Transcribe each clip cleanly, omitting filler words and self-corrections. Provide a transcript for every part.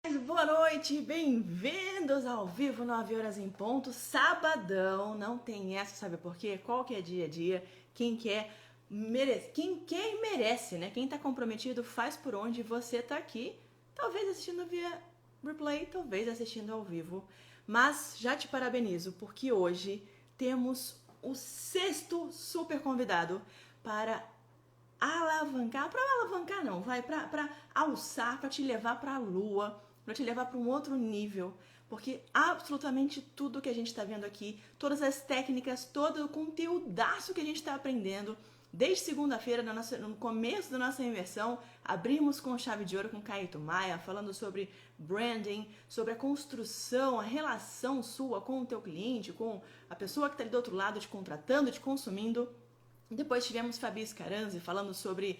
Boa noite, bem-vindos ao vivo, 9 horas em ponto, sabadão, não tem essa, sabe por quê? Qualquer dia a dia, quem quer, merece, né? Quem tá comprometido faz por onde, você tá aqui, talvez assistindo via replay, talvez assistindo ao vivo, mas já te parabenizo, porque hoje temos o sexto super convidado para alavancar não, vai para alçar, para te levar para a lua, para te levar para um outro nível, porque absolutamente tudo que a gente está vendo aqui, todas as técnicas, todo o conteúdaço que a gente está aprendendo, desde segunda-feira, no começo da nossa imersão, abrimos com chave de ouro com Caíto Maia, falando sobre branding, sobre a construção, a relação sua com o teu cliente, com a pessoa que está ali do outro lado te contratando, te consumindo. Depois tivemos Fabi Scaranzi falando sobre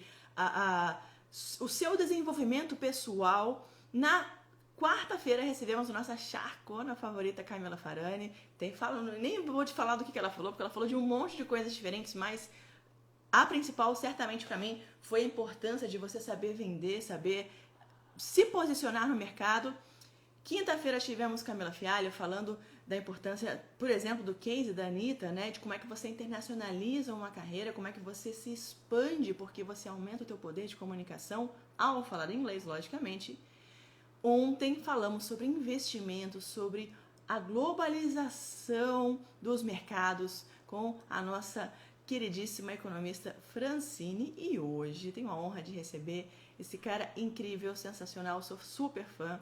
o seu desenvolvimento pessoal. Na quarta-feira recebemos a nossa charcona favorita, Camila Farani. Nem vou te falar do que ela falou, porque ela falou de um monte de coisas diferentes, mas a principal, certamente para mim, foi a importância de você saber vender, saber se posicionar no mercado. Quinta-feira tivemos Camila Fialho falando da importância, por exemplo, do case da Anitta, né? De como é que você internacionaliza uma carreira, como é que você se expande, porque você aumenta o teu poder de comunicação ao falar inglês, logicamente. Ontem falamos sobre investimentos, sobre a globalização dos mercados com a nossa queridíssima economista Francine. E hoje tenho a honra de receber esse cara incrível, sensacional, sou super fã.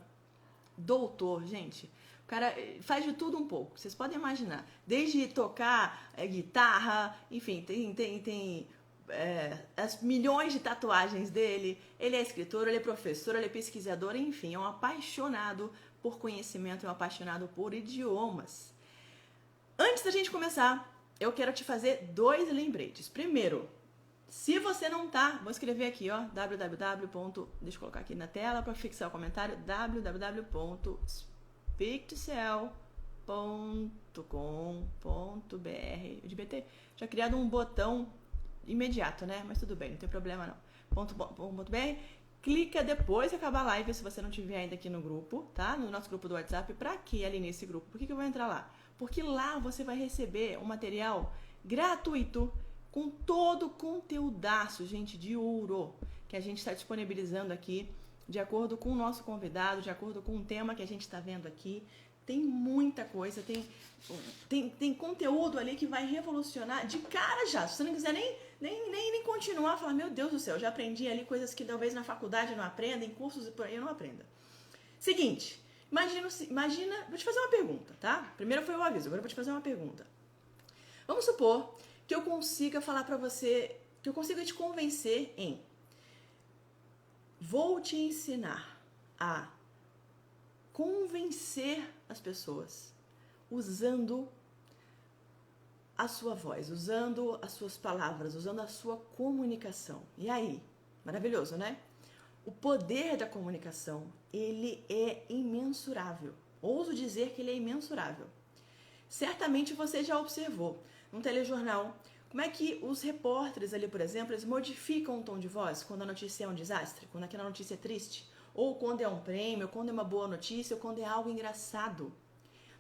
Doutor, gente, o cara faz de tudo um pouco, vocês podem imaginar, desde tocar guitarra, enfim, tem as milhões de tatuagens dele, ele é escritor, ele é professor, ele é pesquisador, enfim, é um apaixonado por conhecimento, é um apaixonado por idiomas. Antes da gente começar, eu quero te fazer 2 lembretes. Primeiro, se você não tá, vou escrever aqui, ó, deixa eu colocar aqui na tela para fixar o comentário, www.speaktocell.com.br. Eu devia ter já criado um botão imediato, né? Mas tudo bem, não tem problema não. .br. Clica depois que acabar a live, se você não estiver ainda aqui no grupo, tá? No nosso grupo do WhatsApp. Pra que ali nesse grupo? Por que eu vou entrar lá? Porque lá você vai receber um material gratuito com todo o conteúdaço, gente, de ouro, que a gente está disponibilizando aqui, de acordo com o nosso convidado, de acordo com o tema que a gente está vendo aqui. Tem muita coisa, tem conteúdo ali que vai revolucionar de cara já. Se você não quiser nem continuar, falar, meu Deus do céu, já aprendi ali coisas que talvez na faculdade eu não aprenda, em cursos por aí eu não aprenda. Seguinte, imagina, vou te fazer uma pergunta, tá? Primeiro foi o aviso, agora eu vou te fazer uma pergunta. Vamos supor que eu consiga falar pra você, que eu consiga te convencer em vou te ensinar a convencer as pessoas usando a sua voz, usando as suas palavras, usando a sua comunicação. E aí? Maravilhoso, né? O poder da comunicação, ele é imensurável. Ouso dizer que ele é imensurável. Certamente você já observou num telejornal como é que os repórteres ali, por exemplo, eles modificam o tom de voz quando a notícia é um desastre, quando aquela notícia é triste, ou quando é um prêmio, ou quando é uma boa notícia, ou quando é algo engraçado.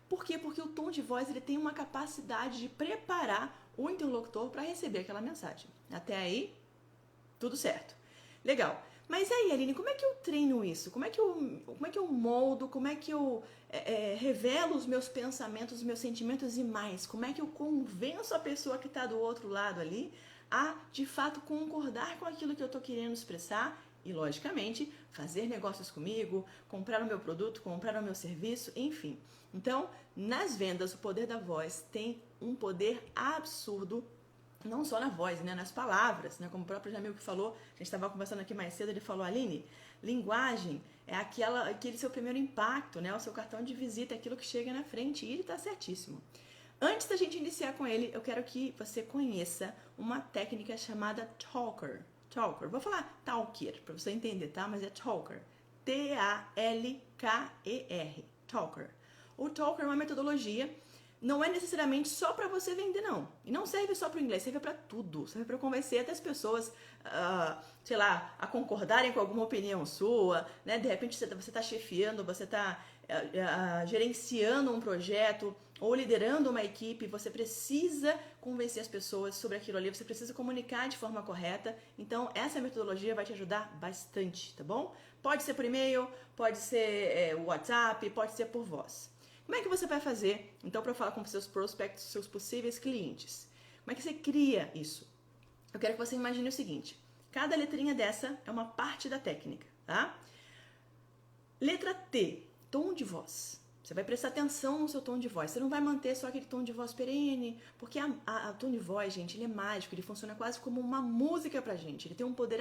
Por quê? Porque o tom de voz ele tem uma capacidade de preparar o interlocutor para receber aquela mensagem. Até aí, tudo certo. Legal. Mas aí, Aline, como é que eu treino isso? Como é que eu moldo? Como é que eu revelo os meus pensamentos, os meus sentimentos e mais? Como é que eu convenço a pessoa que está do outro lado ali a, de fato, concordar com aquilo que eu estou querendo expressar e, logicamente, fazer negócios comigo, comprar o meu produto, comprar o meu serviço, enfim. Então, nas vendas, o poder da voz tem um poder absurdo, não só na voz, né, nas palavras, né, como o próprio Jamil que falou, a gente estava conversando aqui mais cedo, ele falou, Aline, linguagem é aquele seu primeiro impacto, né, o seu cartão de visita, é aquilo que chega na frente, e ele está certíssimo. Antes da gente iniciar com ele, eu quero que você conheça uma técnica chamada Talker. Talker, vou falar Talker, para você entender, tá? Mas é Talker, Talker, Talker. O Talker é uma metodologia não é necessariamente só para você vender, não. E não serve só para o inglês, serve para tudo. Serve para convencer até as pessoas, sei lá, a concordarem com alguma opinião sua, né? De repente você está chefiando, você está gerenciando um projeto ou liderando uma equipe, você precisa convencer as pessoas sobre aquilo ali, você precisa comunicar de forma correta. Então, essa metodologia vai te ajudar bastante, tá bom? Pode ser por e-mail, pode ser WhatsApp, pode ser por voz. Como é que você vai fazer, então, para falar com seus prospects, seus possíveis clientes? Como é que você cria isso? Eu quero que você imagine o seguinte, cada letrinha dessa é uma parte da técnica, tá? Letra T, tom de voz. Você vai prestar atenção no seu tom de voz. Você não vai manter só aquele tom de voz perene, porque o tom de voz, gente, ele é mágico, ele funciona quase como uma música pra gente. Ele tem um poder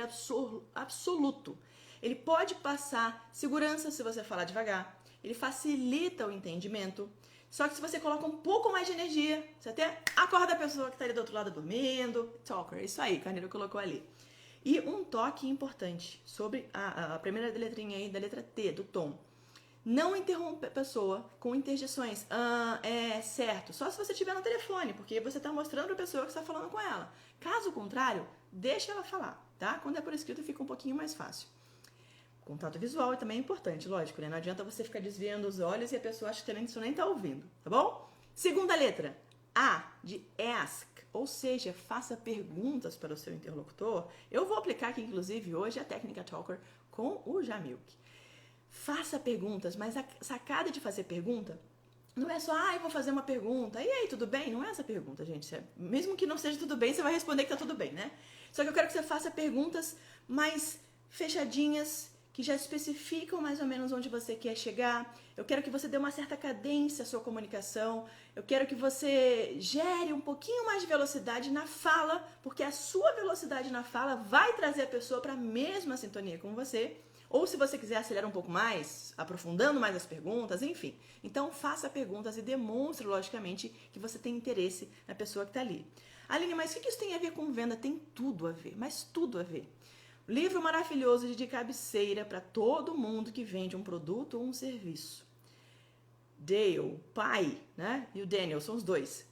absoluto. Ele pode passar segurança se você falar devagar. Ele facilita o entendimento. Só que se você coloca um pouco mais de energia, você até acorda a pessoa que está ali do outro lado dormindo. Talker, isso aí, Carneiro colocou ali. E um toque importante sobre a primeira letrinha aí da letra T, do tom. Não interrompe a pessoa com interjeções. É certo. Só se você estiver no telefone, porque você está mostrando para a pessoa que está falando com ela. Caso contrário, deixa ela falar, tá? Quando é por escrito fica um pouquinho mais fácil. Contato visual também é importante, lógico, né? Não adianta você ficar desviando os olhos e a pessoa acha que você nem tá ouvindo, tá bom? Segunda letra, A, de ask, ou seja, faça perguntas para o seu interlocutor. Eu vou aplicar aqui, inclusive, hoje a técnica Talker com o Jamilk. Faça perguntas, mas a sacada de fazer pergunta não é só, eu vou fazer uma pergunta, e aí, tudo bem? Não é essa pergunta, gente. Mesmo que não seja tudo bem, você vai responder que tá tudo bem, né? Só que eu quero que você faça perguntas mais fechadinhas, que já especificam mais ou menos onde você quer chegar. Eu quero que você dê uma certa cadência à sua comunicação. Eu quero que você gere um pouquinho mais de velocidade na fala, porque a sua velocidade na fala vai trazer a pessoa para a mesma sintonia com você. Ou se você quiser acelerar um pouco mais, aprofundando mais as perguntas, enfim. Então, faça perguntas e demonstre, logicamente, que você tem interesse na pessoa que está ali. Aline, mas o que isso tem a ver com venda? Tem tudo a ver, mas tudo a ver. Livro maravilhoso de cabeceira para todo mundo que vende um produto ou um serviço. Dale, pai, né? E o Daniel, são os dois.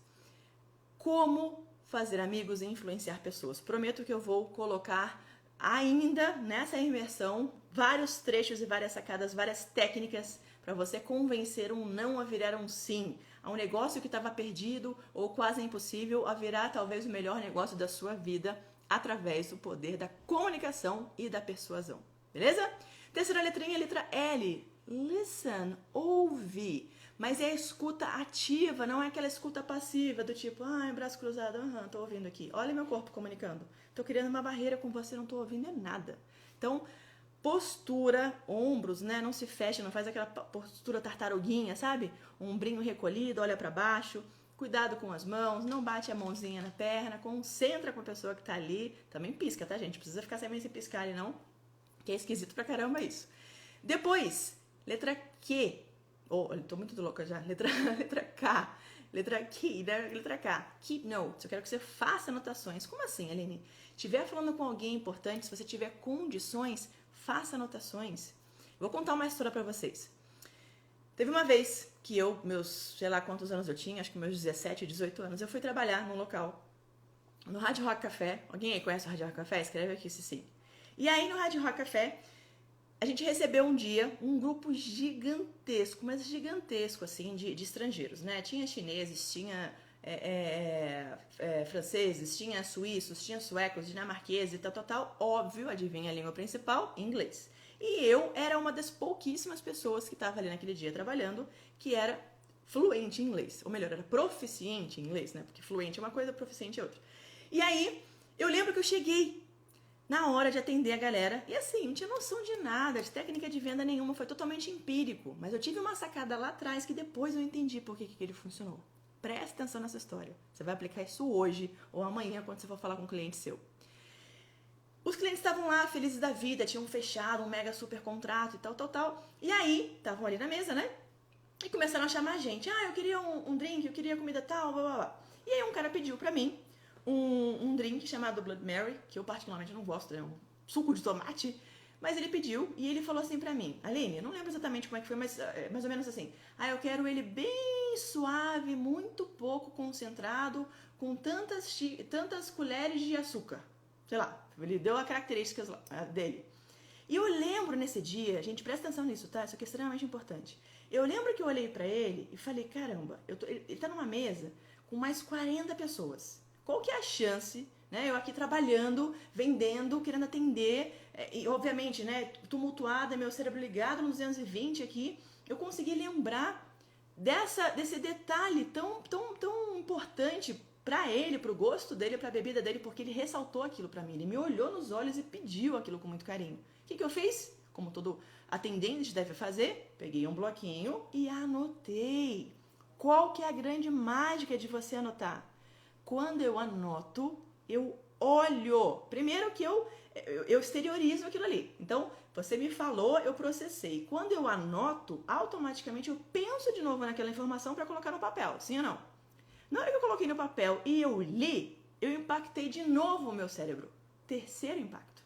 Como fazer amigos e influenciar pessoas. Prometo que eu vou colocar ainda nessa imersão vários trechos e várias sacadas, várias técnicas para você convencer um não a virar um sim, a um negócio que estava perdido ou quase impossível a virar talvez o melhor negócio da sua vida, através do poder da comunicação e da persuasão. Beleza? Terceira letrinha, letra L. Listen, ouve. Mas é a escuta ativa, não é aquela escuta passiva do tipo, braço cruzado, tô ouvindo aqui. Olha meu corpo comunicando. Tô criando uma barreira com você, não tô ouvindo nada. Então, postura, ombros, né? Não se fecha, não faz aquela postura tartaruguinha, sabe? Um ombrinho recolhido, olha para baixo. Cuidado com as mãos, não bate a mãozinha na perna, concentra com a pessoa que tá ali. Também pisca, tá, gente? Não precisa ficar sem piscar ali, não. Que é esquisito pra caramba isso. Depois, letra Q. Tô muito louca já. Letra K. Letra Q, né? Letra K. Keep notes. Eu quero que você faça anotações. Como assim, Aline? Estiver falando com alguém importante, se você tiver condições, faça anotações. Vou contar uma história pra vocês. Teve uma vez que eu, sei lá quantos anos eu tinha, acho que meus 17, 18 anos, eu fui trabalhar num local, no Hard Rock Café. Alguém aí conhece o Hard Rock Café? Escreve aqui se sim. E aí no Hard Rock Café, a gente recebeu um dia um grupo gigantesco, mas gigantesco, assim, de estrangeiros, né? Tinha chineses, tinha franceses, tinha suíços, tinha suecos, dinamarqueses e tal. Óbvio, adivinha a língua principal? Inglês. E eu era uma das pouquíssimas pessoas que estava ali naquele dia trabalhando que era fluente em inglês. Ou melhor, era proficiente em inglês, né? Porque fluente é uma coisa, proficiente é outra. E aí, eu lembro que eu cheguei na hora de atender a galera e assim, não tinha noção de nada, de técnica de venda nenhuma, foi totalmente empírico. Mas eu tive uma sacada lá atrás que depois eu entendi por que ele funcionou. Preste atenção nessa história. Você vai aplicar isso hoje ou amanhã quando você for falar com um cliente seu. Os clientes estavam lá, felizes da vida, tinham fechado um mega super contrato e tal. E aí, estavam ali na mesa, né? E começaram a chamar a gente. Eu queria um drink, eu queria comida tal, blá, blá, blá. E aí um cara pediu pra mim um drink chamado Blood Mary, que eu particularmente não gosto, é um suco de tomate. Mas ele pediu e ele falou assim pra mim, Aline, eu não lembro exatamente como é que foi, mas mais ou menos assim, eu quero ele bem suave, muito pouco concentrado, com tantas colheres de açúcar. Sei lá, ele deu as características dele. E eu lembro nesse dia, gente, presta atenção nisso, tá? Isso aqui é extremamente importante. Eu lembro que eu olhei pra ele e falei, caramba, ele tá numa mesa com mais 40 pessoas. Qual que é a chance, né? Eu aqui trabalhando, vendendo, querendo atender, e obviamente, né, tumultuada, meu cérebro ligado no 220 aqui, eu consegui lembrar desse detalhe tão importante pra ele, pro gosto dele, pra bebida dele, porque ele ressaltou aquilo pra mim. Ele me olhou nos olhos e pediu aquilo com muito carinho. O que eu fiz? Como todo atendente deve fazer, peguei um bloquinho e anotei. Qual que é a grande mágica de você anotar? Quando eu anoto, eu olho. Primeiro que eu exteriorizo aquilo ali. Então, você me falou, eu processei. Quando eu anoto, automaticamente eu penso de novo naquela informação para colocar no papel, sim ou não? Na hora que eu coloquei no papel e eu li, eu impactei de novo o meu cérebro. Terceiro impacto.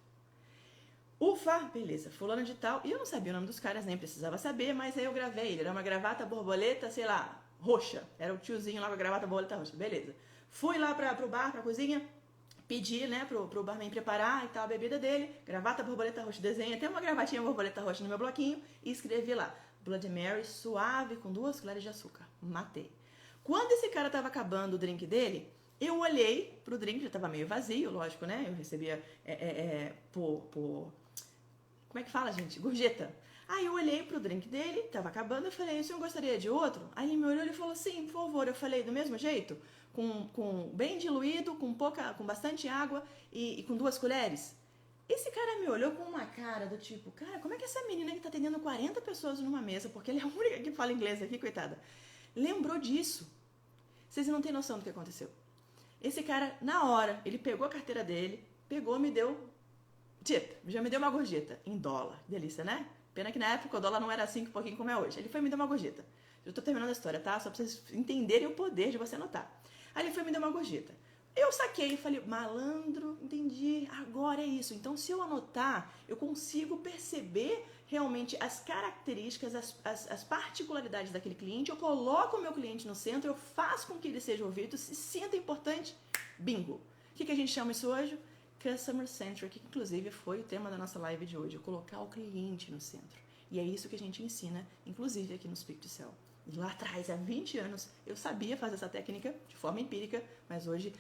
Ufa, beleza, fulano de tal. E eu não sabia o nome dos caras, nem precisava saber, mas aí eu gravei ele. Era uma gravata borboleta, sei lá, roxa. Era o tiozinho lá com a gravata borboleta roxa. Beleza. Fui lá pro bar, pra cozinha, pedi, né, pro barman preparar e tal a bebida dele. Gravata borboleta roxa. Desenhei até uma gravatinha borboleta roxa no meu bloquinho e escrevi lá. Bloody Mary suave com 2 colheres de açúcar. Matei. Quando esse cara tava acabando o drink dele, eu olhei pro drink, já tava meio vazio, lógico, né? Eu recebia como é que fala, gente? Gorjeta. Aí eu olhei pro drink dele, tava acabando, eu falei, o senhor gostaria de outro? Aí ele me olhou e falou, sim, por favor. Eu falei, do mesmo jeito? Com bem diluído, com bastante água e com 2 colheres? Esse cara me olhou com uma cara do tipo, cara, como é que essa menina que tá atendendo 40 pessoas numa mesa, porque ela é a única que fala inglês aqui, coitada, lembrou disso? Vocês não têm noção do que aconteceu. Esse cara, na hora, ele pegou a carteira dele, me deu já me deu uma gorjeta em dólar. Delícia, né? Pena que na época o dólar não era assim, um pouquinho como é hoje. Ele foi me dar uma gorjeta. Eu tô terminando a história, tá? Só pra vocês entenderem o poder de você anotar. Aí ele foi me dar uma gorjeta. Eu saquei e falei, malandro, entendi, agora é isso. Então, se eu anotar, eu consigo perceber realmente as características, as particularidades daquele cliente. Eu coloco o meu cliente no centro, eu faço com que ele seja ouvido, se sinta importante. Bingo. O que a gente chama isso hoje? Customer Centric, que inclusive foi o tema da nossa live de hoje, colocar o cliente no centro. E é isso que a gente ensina, inclusive aqui no Speak to Sell. E lá atrás, há 20 anos, eu sabia fazer essa técnica de forma empírica, mas hoje,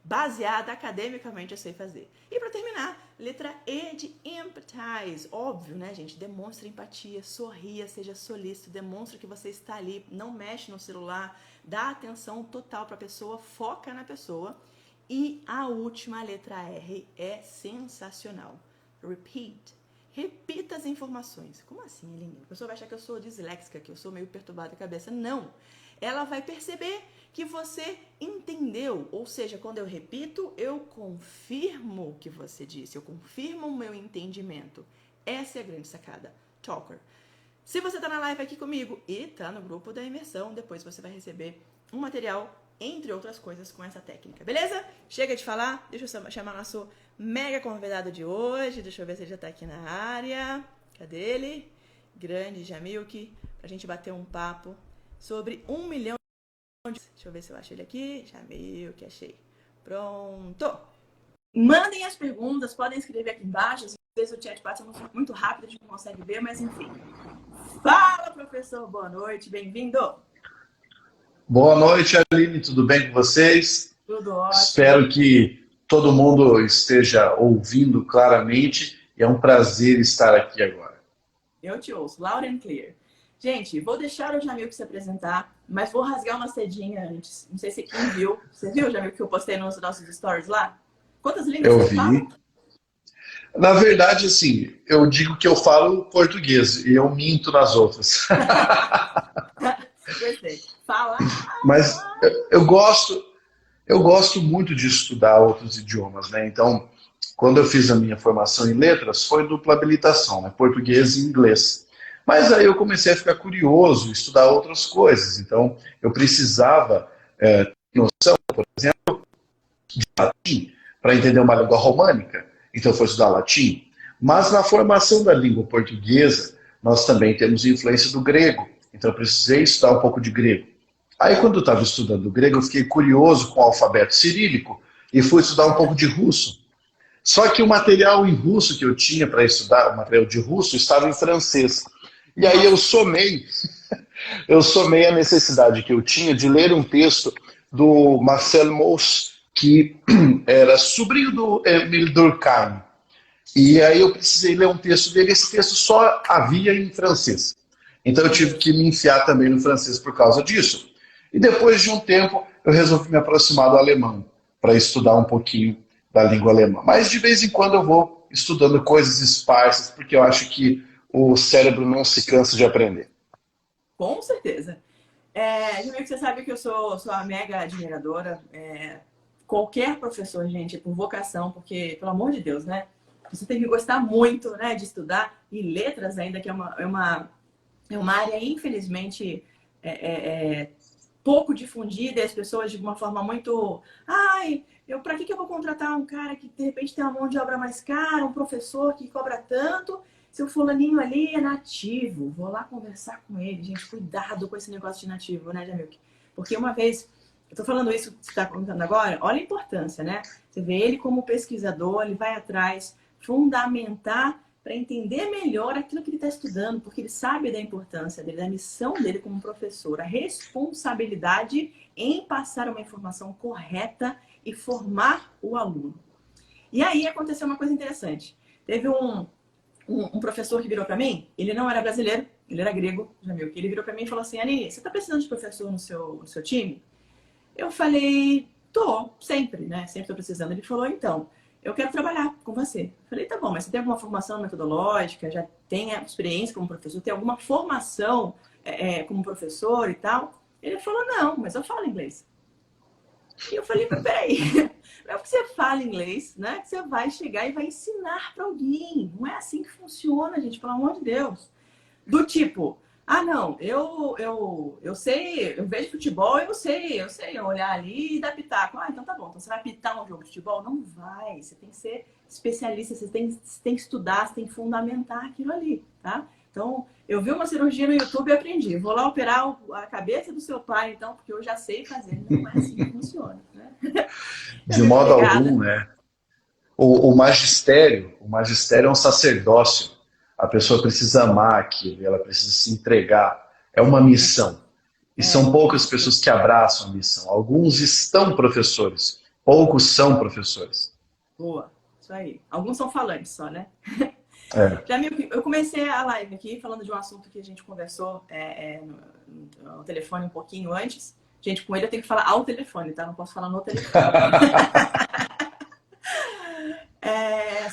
baseada academicamente, eu sei fazer. E para terminar, letra E de empathize. Óbvio, né, gente? Demonstre empatia, sorria, seja solícito, demonstre que você está ali, não mexe no celular, dá atenção total para a pessoa, foca na pessoa. E a última, letra R, é sensacional. Repeat. Repita as informações. Como assim, Elinha? A pessoa vai achar que eu sou disléxica, que eu sou meio perturbada da cabeça. Não. Ela vai perceber que você entendeu. Ou seja, quando eu repito, eu confirmo o que você disse. Eu confirmo o meu entendimento. Essa é a grande sacada. Talker. Se você está na live aqui comigo e está no grupo da imersão, depois você vai receber um material, entre outras coisas, com essa técnica, beleza? Chega de falar, deixa eu chamar nosso mega convidado de hoje, deixa eu ver se ele já tá aqui na área, cadê ele? Grande Jamilk, pra gente bater um papo sobre 1 milhão de... Deixa eu ver se eu acho ele aqui, Jamilk, achei. Pronto! Mandem as perguntas, podem escrever aqui embaixo, às vezes o chat passa muito rápido, a gente não consegue ver, mas enfim. Fala, professor, boa noite, bem-vindo! Boa noite, Aline, tudo bem com vocês? Tudo ótimo. Espero que todo mundo esteja ouvindo claramente e é um prazer estar aqui agora. Eu te ouço, loud and clear. Gente, vou deixar o Jamilk se apresentar, mas vou rasgar uma cedinha antes. Não sei se quem viu. Você viu, Jamilk, que eu postei nos nossos stories lá? Quantas línguas Eu você fala? vi. Na verdade, assim, eu digo que eu falo português e eu minto nas outras. Gostei. Fala. Mas eu gosto muito de estudar outros idiomas, né? Então, quando eu fiz a minha formação em letras, foi dupla habilitação, né? Português e inglês. Mas aí eu comecei a ficar curioso, estudar outras coisas. Então, eu precisava ter noção, por exemplo, de latim, para entender uma língua românica. Então, eu fui estudar latim. Mas na formação da língua portuguesa, nós também temos influência do grego. Então eu precisei estudar um pouco de grego. Aí quando eu estava estudando grego, eu fiquei curioso com o alfabeto cirílico e fui estudar um pouco de russo. Só que o material em russo que eu tinha para estudar, o material de russo, estava em francês. E aí eu somei a necessidade que eu tinha de ler um texto do Marcel Mauss, que era sobrinho do Émile Durkheim. E aí eu precisei ler um texto dele, esse texto só havia em francês. Então eu tive que me enfiar também no francês por causa disso. E depois de um tempo eu resolvi me aproximar do alemão, para estudar um pouquinho da língua alemã. Mas de vez em quando eu vou estudando coisas esparsas, porque eu acho que o cérebro não se cansa de aprender. Com certeza. Primeiro que você sabe que eu sou uma mega admiradora. Qualquer professor, gente, por vocação, porque, pelo amor de Deus, né? Você tem que gostar muito, né, de estudar, e letras ainda, que é uma área, infelizmente, pouco difundida, e as pessoas de uma forma muito... Ai, para que eu vou contratar um cara que, de repente, tem uma mão de obra mais cara, um professor que cobra tanto, se o fulaninho ali é nativo? Vou lá conversar com ele. Gente, cuidado com esse negócio de nativo, né, Jamilk? Porque uma vez... Eu tô falando isso que você está comentando agora, olha a importância, né? Você vê ele como pesquisador, ele vai atrás... fundamentar para entender melhor aquilo que ele está estudando, porque ele sabe da importância dele, da missão dele como professor, a responsabilidade em passar uma informação correta e formar o aluno. E aí aconteceu uma coisa interessante. Teve um professor que virou para mim, ele não era brasileiro, ele era grego, Jamil, que ele virou para mim e falou assim: Aline, você está precisando de professor no seu time? Eu falei, sempre, né? Sempre estou precisando. Ele falou, então... eu quero trabalhar com você. Eu falei, tá bom, mas você tem alguma formação metodológica? Já tem experiência como professor? Tem alguma formação como professor e tal? Ele falou, não, mas eu falo inglês. E eu falei, peraí, não é porque você fala inglês, né, que você vai chegar e vai ensinar para alguém. Não é assim que funciona, gente, pelo amor de Deus. Do tipo... não, eu sei, eu vejo futebol e eu sei olhar ali e dar pitaco. Então tá bom, então você vai pitar um jogo de futebol? Não vai, você tem que ser especialista, você tem que estudar, você tem que fundamentar aquilo ali, tá? Então, eu vi uma cirurgia no YouTube e aprendi. Vou lá operar a cabeça do seu pai, então, porque eu já sei fazer. Não é assim que funciona, né? De modo algum, né? O magistério é um sacerdócio. A pessoa precisa amar aquilo, ela precisa se entregar. É uma missão. E são poucas pessoas que abraçam a missão. Alguns estão professores, poucos são professores. Boa, isso aí. Alguns são falantes só, né? É. Eu comecei a live aqui falando de um assunto que a gente conversou no telefone um pouquinho antes. Gente, com ele eu tenho que falar ao telefone, tá? Não posso falar no telefone.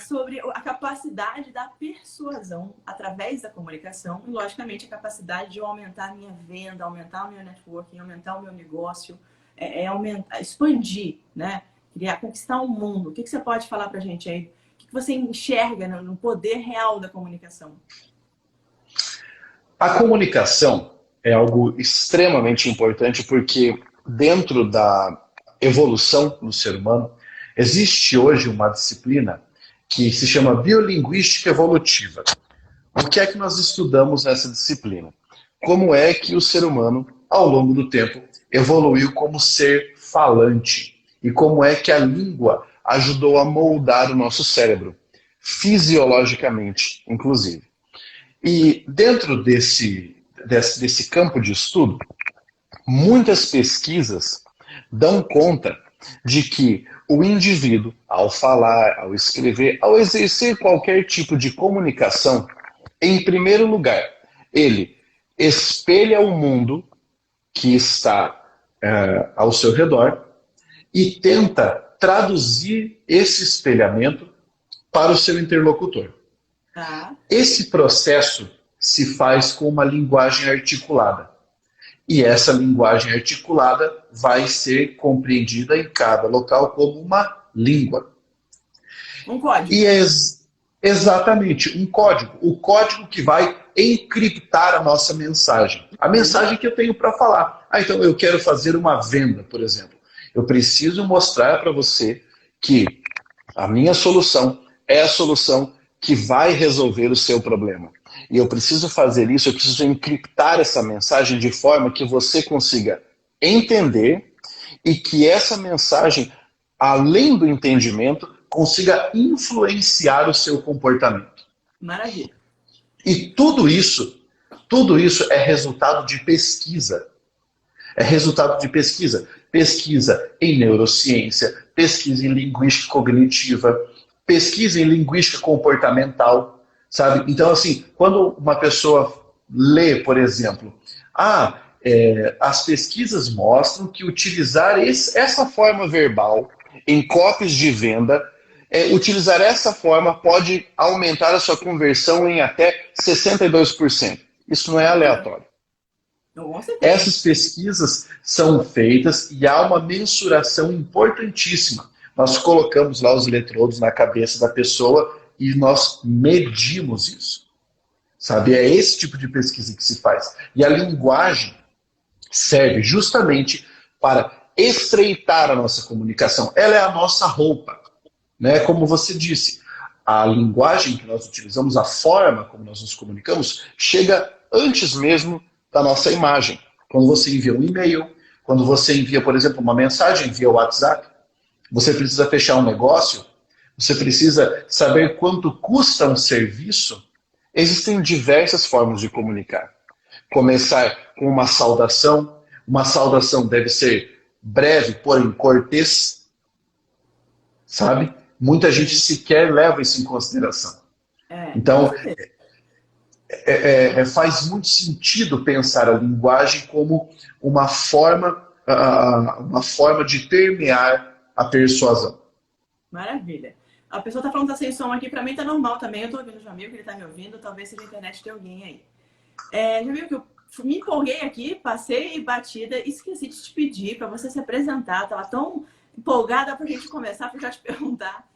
Sobre a capacidade da persuasão através da comunicação e, logicamente, a capacidade de eu aumentar a minha venda, aumentar o meu networking, aumentar o meu negócio, expandir, né? Conquistar o mundo. O que você pode falar pra gente aí? O que você enxerga no poder real da comunicação? A comunicação é algo extremamente importante porque dentro da evolução do ser humano existe hoje uma disciplina que se chama biolinguística evolutiva. O que é que nós estudamos nessa disciplina? Como é que o ser humano, ao longo do tempo, evoluiu como ser falante e como é que a língua ajudou a moldar o nosso cérebro, fisiologicamente, inclusive. E dentro desse campo de estudo, muitas pesquisas dão conta de que o indivíduo, ao falar, ao escrever, ao exercer qualquer tipo de comunicação, em primeiro lugar, ele espelha o mundo que está ao seu redor e tenta traduzir esse espelhamento para o seu interlocutor. Esse processo se faz com uma linguagem articulada. E essa linguagem articulada vai ser compreendida em cada local como uma língua. Um código. E exatamente, um código. O código que vai encriptar a nossa mensagem. A mensagem que eu tenho para falar. Então eu quero fazer uma venda, por exemplo. Eu preciso mostrar para você que a minha solução é a solução que vai resolver o seu problema. E eu preciso fazer isso, eu preciso encriptar essa mensagem de forma que você consiga entender e que essa mensagem, além do entendimento, consiga influenciar o seu comportamento. Maravilha. E tudo isso é resultado de pesquisa. É resultado de pesquisa. Pesquisa em neurociência, pesquisa em linguística cognitiva, pesquisa em linguística comportamental, sabe? Então, assim, quando uma pessoa lê, por exemplo, as pesquisas mostram que utilizar essa forma verbal em copies de venda, utilizar essa forma pode aumentar a sua conversão em até 62%. Isso não é aleatório. Essas pesquisas são feitas e há uma mensuração importantíssima. Nós colocamos lá os eletrodos na cabeça da pessoa e nós medimos isso. Sabe? É esse tipo de pesquisa que se faz. E a linguagem serve justamente para estreitar a nossa comunicação. Ela é a nossa roupa. Né? Como você disse, a linguagem que nós utilizamos, a forma como nós nos comunicamos, chega antes mesmo da nossa imagem. Quando você envia um e-mail, quando você envia, por exemplo, uma mensagem via WhatsApp, você precisa fechar um negócio, você precisa saber quanto custa um serviço. Existem diversas formas de comunicar. Começar com uma saudação deve ser breve, porém cortês, sabe? Muita gente sequer leva isso em consideração. Então, faz muito sentido pensar a linguagem como uma forma de permear a persuasão. Maravilha. A pessoa está falando que tá sem som aqui, para mim tá normal também. Eu estou ouvindo o Jamil, que ele está me ouvindo, talvez seja a internet de alguém aí. Jamil, que eu me empolguei aqui, passei batida, esqueci de te pedir para você se apresentar. Estava tão empolgada para a gente começar, para já te perguntar.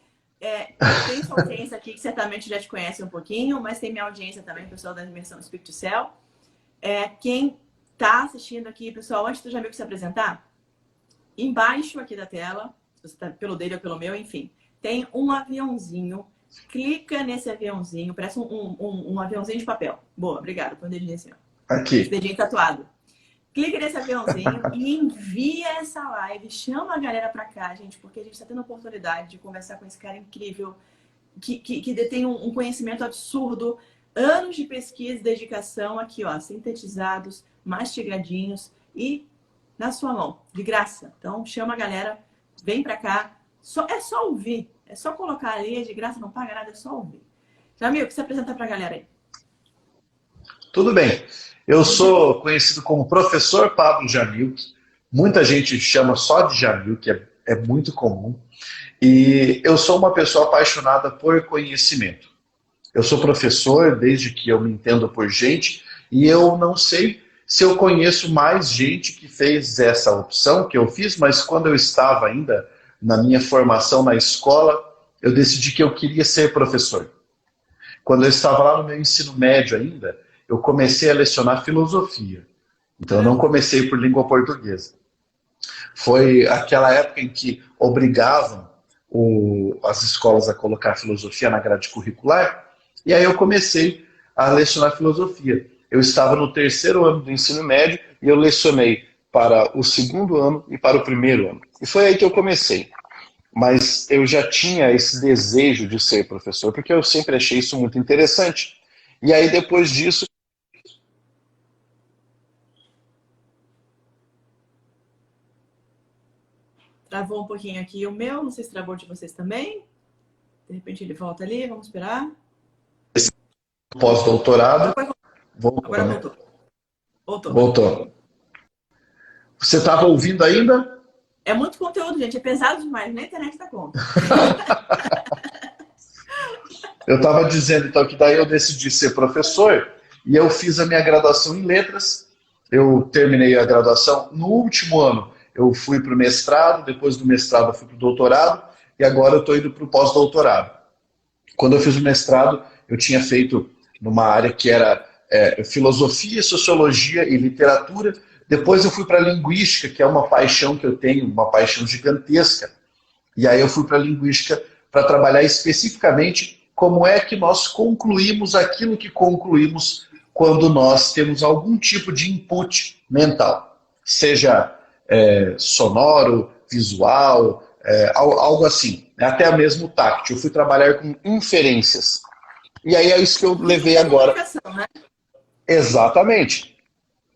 Tem sua audiência aqui que certamente já te conhece um pouquinho, mas tem minha audiência também, pessoal da imersão Speak to Cell. Quem está assistindo aqui, pessoal, antes do Jamil se apresentar, embaixo aqui da tela, se você está pelo dele ou pelo meu, enfim, tem um aviãozinho. Clica nesse aviãozinho, parece um aviãozinho de papel. Boa, obrigada, põe o dedinho assim, ó. Aqui. Esse dedinho tatuado. Clica nesse aviãozinho e envia essa live. Chama a galera pra cá, gente, porque a gente está tendo a oportunidade de conversar com esse cara incrível, que detém um conhecimento absurdo, anos de pesquisa e dedicação aqui, ó, sintetizados, mastigadinhos e na sua mão, de graça. Então, chama a galera, vem pra cá. É só ouvir. É só colocar ali, de graça, não paga nada, é só ouvir. Jamil, o que você apresenta pra galera aí? Tudo bem. Eu sou conhecido como Professor Pablo Jamil. Muita gente chama só de Jamil, que é muito comum. E eu sou uma pessoa apaixonada por conhecimento. Eu sou professor desde que eu me entendo por gente, e eu não sei se eu conheço mais gente que fez essa opção que eu fiz, mas quando eu estava ainda na minha formação na escola, eu decidi que eu queria ser professor. Quando eu estava lá no meu ensino médio ainda, eu comecei a lecionar filosofia. Então eu não comecei por língua portuguesa. Foi aquela época em que obrigavam as escolas a colocar filosofia na grade curricular, e aí eu comecei a lecionar filosofia. Eu estava no 3º ano do ensino médio e eu lecionei para o 2º ano e para o 1º ano. E foi aí que eu comecei. Mas eu já tinha esse desejo de ser professor, porque eu sempre achei isso muito interessante. E aí depois disso... Travou um pouquinho aqui o meu, não sei se travou de vocês também. De repente ele volta ali, vamos esperar. Pós-doutorado. Agora voltou. Voltou. Você estava ouvindo ainda? É muito conteúdo, gente. É pesado demais. Na internet dá conta. Eu estava dizendo, então, que daí eu decidi ser professor e eu fiz a minha graduação em letras. Eu terminei a graduação no último ano. Eu fui para o mestrado, depois do mestrado eu fui para o doutorado e agora eu estou indo para o pós-doutorado. Quando eu fiz o mestrado, eu tinha feito numa área que era filosofia, sociologia e literatura. Depois eu fui para linguística, que é uma paixão que eu tenho, uma paixão gigantesca. E aí eu fui para linguística para trabalhar especificamente com como é que nós concluímos aquilo que concluímos quando nós temos algum tipo de input mental, seja sonoro, visual, algo assim, até mesmo táctil. Eu fui trabalhar com inferências. E aí é isso que eu levei agora. Né? Exatamente.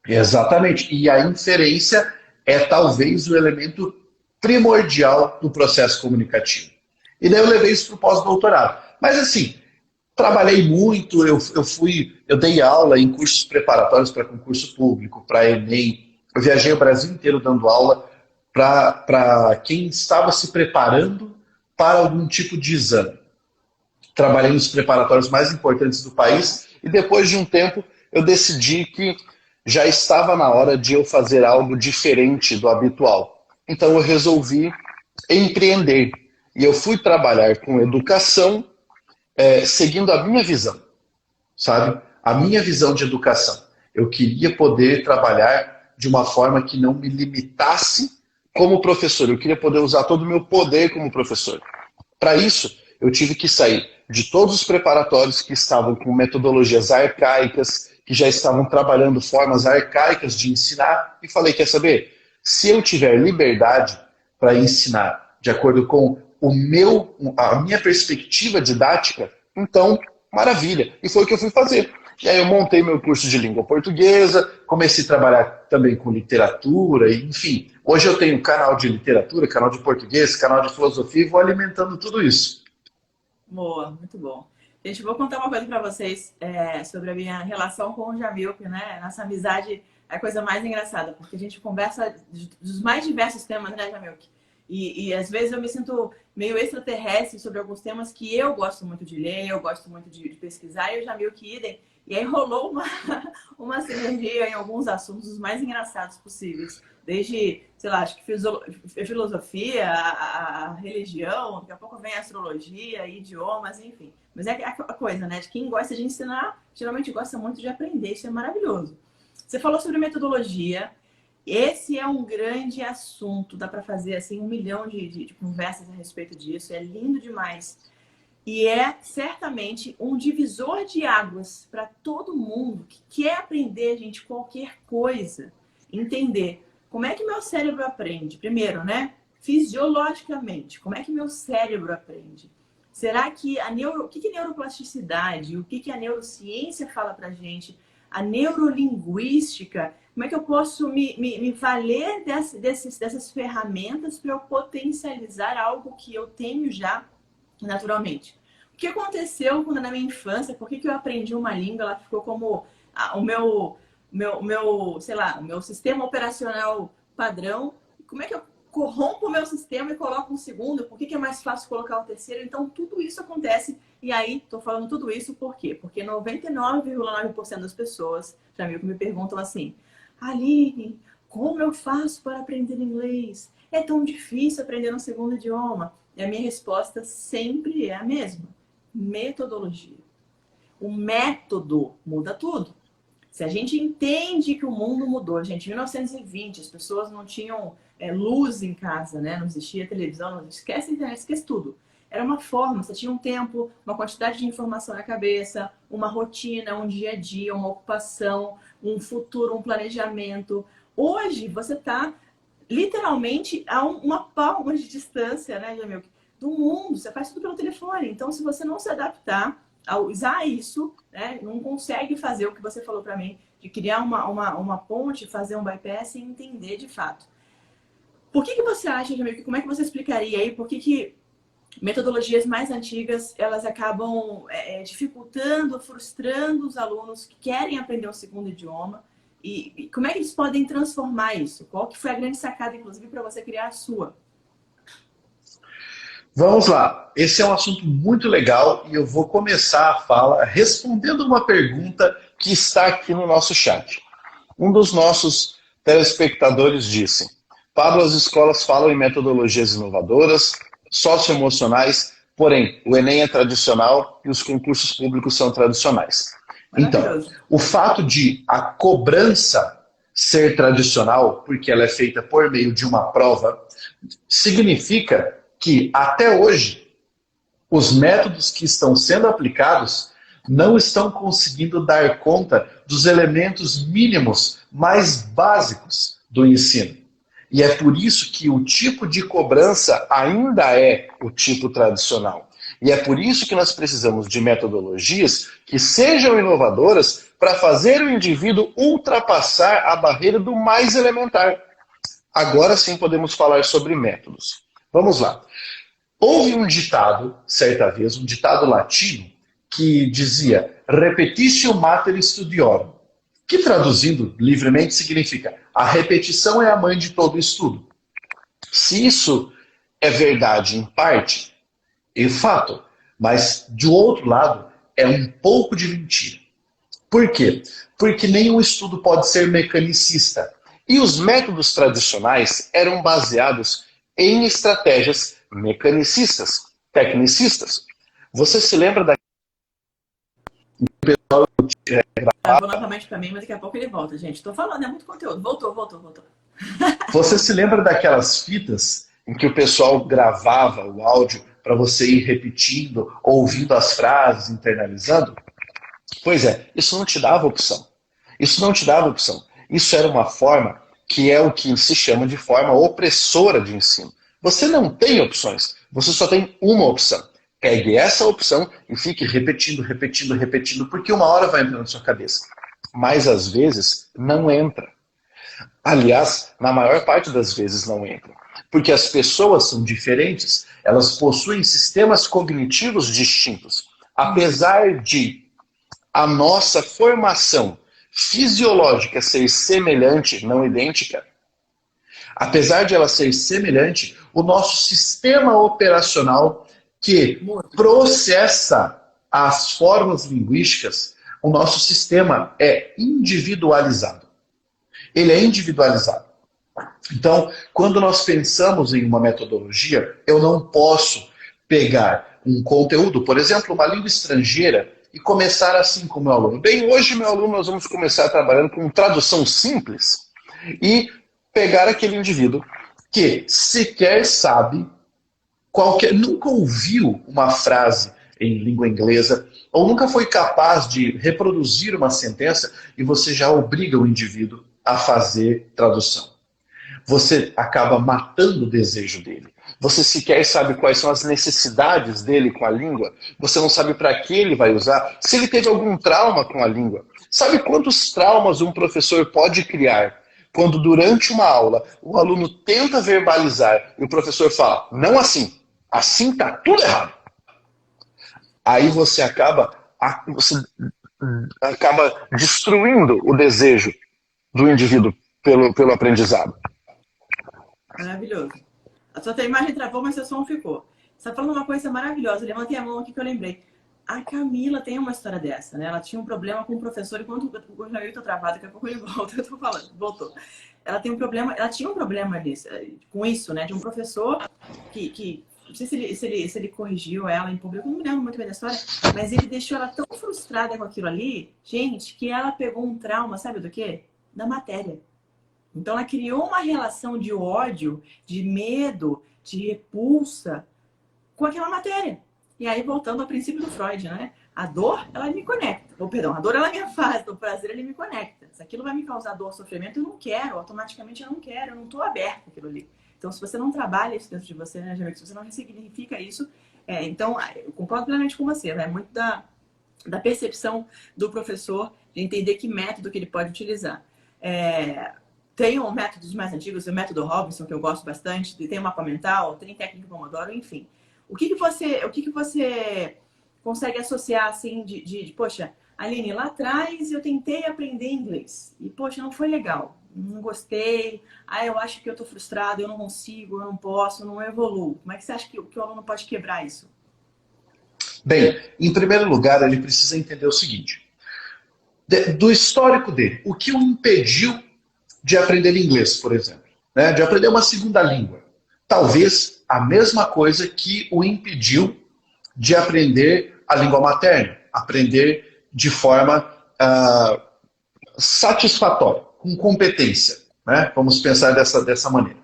Exatamente. E a inferência é talvez o elemento primordial do processo comunicativo. E daí eu levei isso para o pós-doutorado. Mas assim, trabalhei muito, eu dei aula em cursos preparatórios para concurso público, para Enem. Eu viajei o Brasil inteiro dando aula para quem estava se preparando para algum tipo de exame. Trabalhei nos preparatórios mais importantes do país e depois de um tempo eu decidi que já estava na hora de eu fazer algo diferente do habitual. Então eu resolvi empreender. E eu fui trabalhar com educação, seguindo a minha visão, sabe? A minha visão de educação. Eu queria poder trabalhar de uma forma que não me limitasse como professor. Eu queria poder usar todo o meu poder como professor. Para isso, eu tive que sair de todos os preparatórios que estavam com metodologias arcaicas, que já estavam trabalhando formas arcaicas de ensinar, e falei, quer saber? Se eu tiver liberdade para ensinar de acordo com a minha perspectiva didática, então, maravilha. E foi o que eu fui fazer. E aí eu montei meu curso de língua portuguesa, comecei a trabalhar também com literatura, enfim. Hoje eu tenho canal de literatura, canal de português, canal de filosofia e vou alimentando tudo isso. Boa, muito bom. Gente, vou contar uma coisa para vocês sobre a minha relação com o Jamilk, né? Nossa amizade é a coisa mais engraçada, porque a gente conversa dos mais diversos temas, né, Jamilk? E às vezes eu me sinto meio extraterrestre sobre alguns temas que eu gosto muito de ler, eu gosto muito de pesquisar, e o Jamilk idem. E aí rolou uma sinergia em alguns assuntos os mais engraçados possíveis. Desde, sei lá, acho que filosofia, a religião, daqui a pouco vem a astrologia, idiomas, enfim. Mas é a coisa, né? De quem gosta de ensinar, geralmente gosta muito de aprender, isso é maravilhoso. Você falou sobre metodologia. Esse é um grande assunto, dá para fazer assim 1 milhão de conversas a respeito disso, é lindo demais. E é certamente um divisor de águas para todo mundo que quer aprender, gente, qualquer coisa. Entender como é que meu cérebro aprende. Primeiro, né? Fisiologicamente, como é que meu cérebro aprende? Será que o que é neuroplasticidade? O que a neurociência fala para gente? A neurolinguística, como é que eu posso me valer dessas ferramentas para eu potencializar algo que eu tenho já naturalmente? O que aconteceu quando na minha infância, por que eu aprendi uma língua, ela ficou como o meu, sei lá, o meu sistema operacional padrão? Como é que eu corrompo o meu sistema e coloco um segundo? Por que é mais fácil colocar o terceiro? Então, tudo isso acontece. E aí, estou falando tudo isso por quê? Porque 99,9% das pessoas, já meio que me perguntam assim, Aline, como eu faço para aprender inglês? É tão difícil aprender um segundo idioma. E a minha resposta sempre é a mesma. Metodologia. O método muda tudo. Se a gente entende que o mundo mudou, gente, em 1920 as pessoas não tinham luz em casa, né? Não existia televisão, não esquece a internet, esquece tudo. Era uma forma, você tinha um tempo, uma quantidade de informação na cabeça, uma rotina, um dia a dia, uma ocupação, um futuro, um planejamento. Hoje você está literalmente a uma palma de distância, né, Jamil, do mundo. Você faz tudo pelo telefone. Então, se você não se adaptar a usar isso, né, não consegue fazer o que você falou para mim, de criar uma ponte, fazer um bypass e entender de fato. Por que você acha, Jamil, como é que você explicaria aí, por que metodologias mais antigas, elas acabam dificultando, frustrando os alunos que querem aprender um segundo idioma? E como é que eles podem transformar isso? Qual que foi a grande sacada, inclusive, para você criar a sua? Vamos lá. Esse é um assunto muito legal e eu vou começar a fala respondendo uma pergunta que está aqui no nosso chat. Um dos nossos telespectadores disse: Pablo, as escolas falam em metodologias inovadoras, socioemocionais, porém, o Enem é tradicional e os concursos públicos são tradicionais. Então, o fato de a cobrança ser tradicional, porque ela é feita por meio de uma prova, significa que, até hoje, Os métodos que estão sendo aplicados não estão conseguindo dar conta dos elementos mínimos mais básicos do ensino. E é por isso que o tipo de cobrança ainda é o tipo tradicional. E é por isso que nós precisamos de metodologias que sejam inovadoras para fazer o indivíduo ultrapassar a barreira do mais elementar. Agora sim podemos falar sobre métodos. Vamos lá. Houve um ditado, certa vez, um ditado latino, que dizia repetitio mater studiorum, que traduzindo livremente significa a repetição é a mãe de todo estudo. Se isso é verdade em parte, é fato, mas de outro lado é um pouco de mentira. Por quê? Porque nenhum estudo pode ser mecanicista. E os métodos tradicionais eram baseados em estratégias mecanicistas, tecnicistas. Você se lembra da... Gravou novamente para mim, mas daqui a pouco ele volta, gente. Tô falando, é muito conteúdo. Voltou. Você se lembra daquelas fitas em que o pessoal gravava o áudio para você ir repetindo, ouvindo as frases, internalizando? Pois é, isso não te dava opção. Isso não te dava opção. Isso era uma forma que é o que se chama de forma opressora de ensino. Você não tem opções, você só tem uma opção. Pegue essa opção e fique repetindo, porque uma hora vai entrar na sua cabeça. Mas às vezes não entra. Aliás, na maior parte das vezes não entra. Porque as pessoas são diferentes, elas possuem sistemas cognitivos distintos. Apesar de a nossa formação fisiológica ser semelhante, não idêntica, apesar de ela ser semelhante, o nosso sistema operacional que processa as formas linguísticas, o nosso sistema é individualizado. Ele é individualizado. Então, quando nós pensamos em uma metodologia, eu não posso pegar um conteúdo, por exemplo, uma língua estrangeira, e começar assim com o meu aluno. Bem, hoje, meu aluno, nós vamos começar trabalhando com tradução simples e pegar aquele indivíduo que sequer sabe nunca ouviu uma frase em língua inglesa, ou nunca foi capaz de reproduzir uma sentença, e você já obriga o indivíduo a fazer tradução. Você acaba matando o desejo dele. Você sequer sabe quais são as necessidades dele com a língua. Você não sabe para que ele vai usar. Se ele teve algum trauma com a língua. Sabe quantos traumas um professor pode criar quando durante uma aula o aluno tenta verbalizar e o professor fala, não assim. Assim tá tudo errado. Aí você acaba destruindo o desejo do indivíduo pelo aprendizado. Maravilhoso. A sua imagem travou, mas seu som ficou. Você está falando uma coisa maravilhosa. Levantei a mão aqui que eu lembrei. A Camila tem uma história dessa, né? Ela tinha um problema com o professor, enquanto o Jair tá travado, daqui a pouco ele volta, eu tô falando, voltou. Ela tinha um problema com isso, né? De um professor que não sei se ele corrigiu ela em público, não me lembro muito bem da história, mas ele deixou ela tão frustrada com aquilo ali, gente, que ela pegou um trauma, sabe do quê? Da matéria. Então ela criou uma relação de ódio, de medo, de repulsa com aquela matéria. E aí, voltando ao princípio do Freud, né? A dor, ela me conecta. Ou, perdão, a dor, ela me afasta. O prazer, ele me conecta. Se aquilo vai me causar dor, sofrimento, eu não quero. Automaticamente, eu não quero. Eu não estou aberta àquilo ali. Então, se você não trabalha isso dentro de você, né, Jamil? Se você não ressignifica isso... então, eu concordo plenamente com você. É muito da percepção do professor de entender que método que ele pode utilizar. Tem métodos mais antigos, o método Robinson, que eu gosto bastante. Tem o mapa mental, tem técnica Pomodoro, enfim. O que você consegue associar, assim, poxa, Aline, lá atrás eu tentei aprender inglês e, poxa, não foi legal, não gostei, eu acho que eu tô frustrado, eu não consigo, eu não posso, eu não evoluo. Como é que você acha que o aluno pode quebrar isso? Bem, em primeiro lugar, ele precisa entender o seguinte, do histórico dele, o que o impediu de aprender inglês, por exemplo, né? De aprender uma segunda língua. Talvez a mesma coisa que o impediu de aprender a língua materna, aprender de forma satisfatória, com competência, né? Vamos pensar dessa maneira.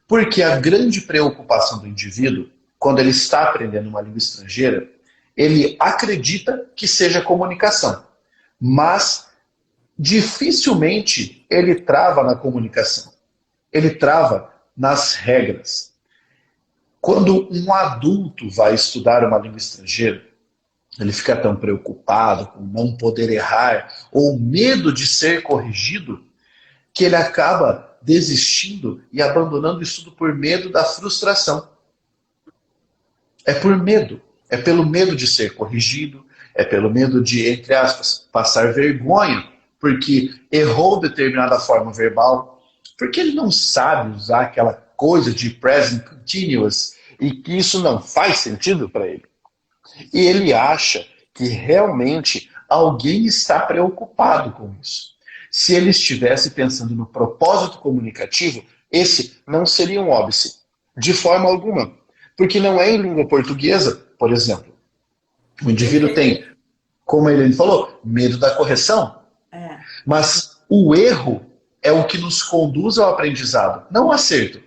Porque a grande preocupação do indivíduo quando ele está aprendendo uma língua estrangeira, ele acredita que seja comunicação, mas dificilmente ele trava na comunicação. Ele trava nas regras. Quando um adulto vai estudar uma língua estrangeira, ele fica tão preocupado com não poder errar ou medo de ser corrigido, que ele acaba desistindo e abandonando o estudo por medo da frustração. É por medo. É pelo medo de ser corrigido, é pelo medo de, entre aspas, passar vergonha, porque errou determinada forma verbal, porque ele não sabe usar aquela coisa de present continuous e que isso não faz sentido para ele. E ele acha que realmente alguém está preocupado com isso. Se ele estivesse pensando no propósito comunicativo, esse não seria um óbice, de forma alguma. Porque não é em língua portuguesa, por exemplo. O indivíduo tem, como ele falou, medo da correção. Mas o erro é o que nos conduz ao aprendizado, não o acerto.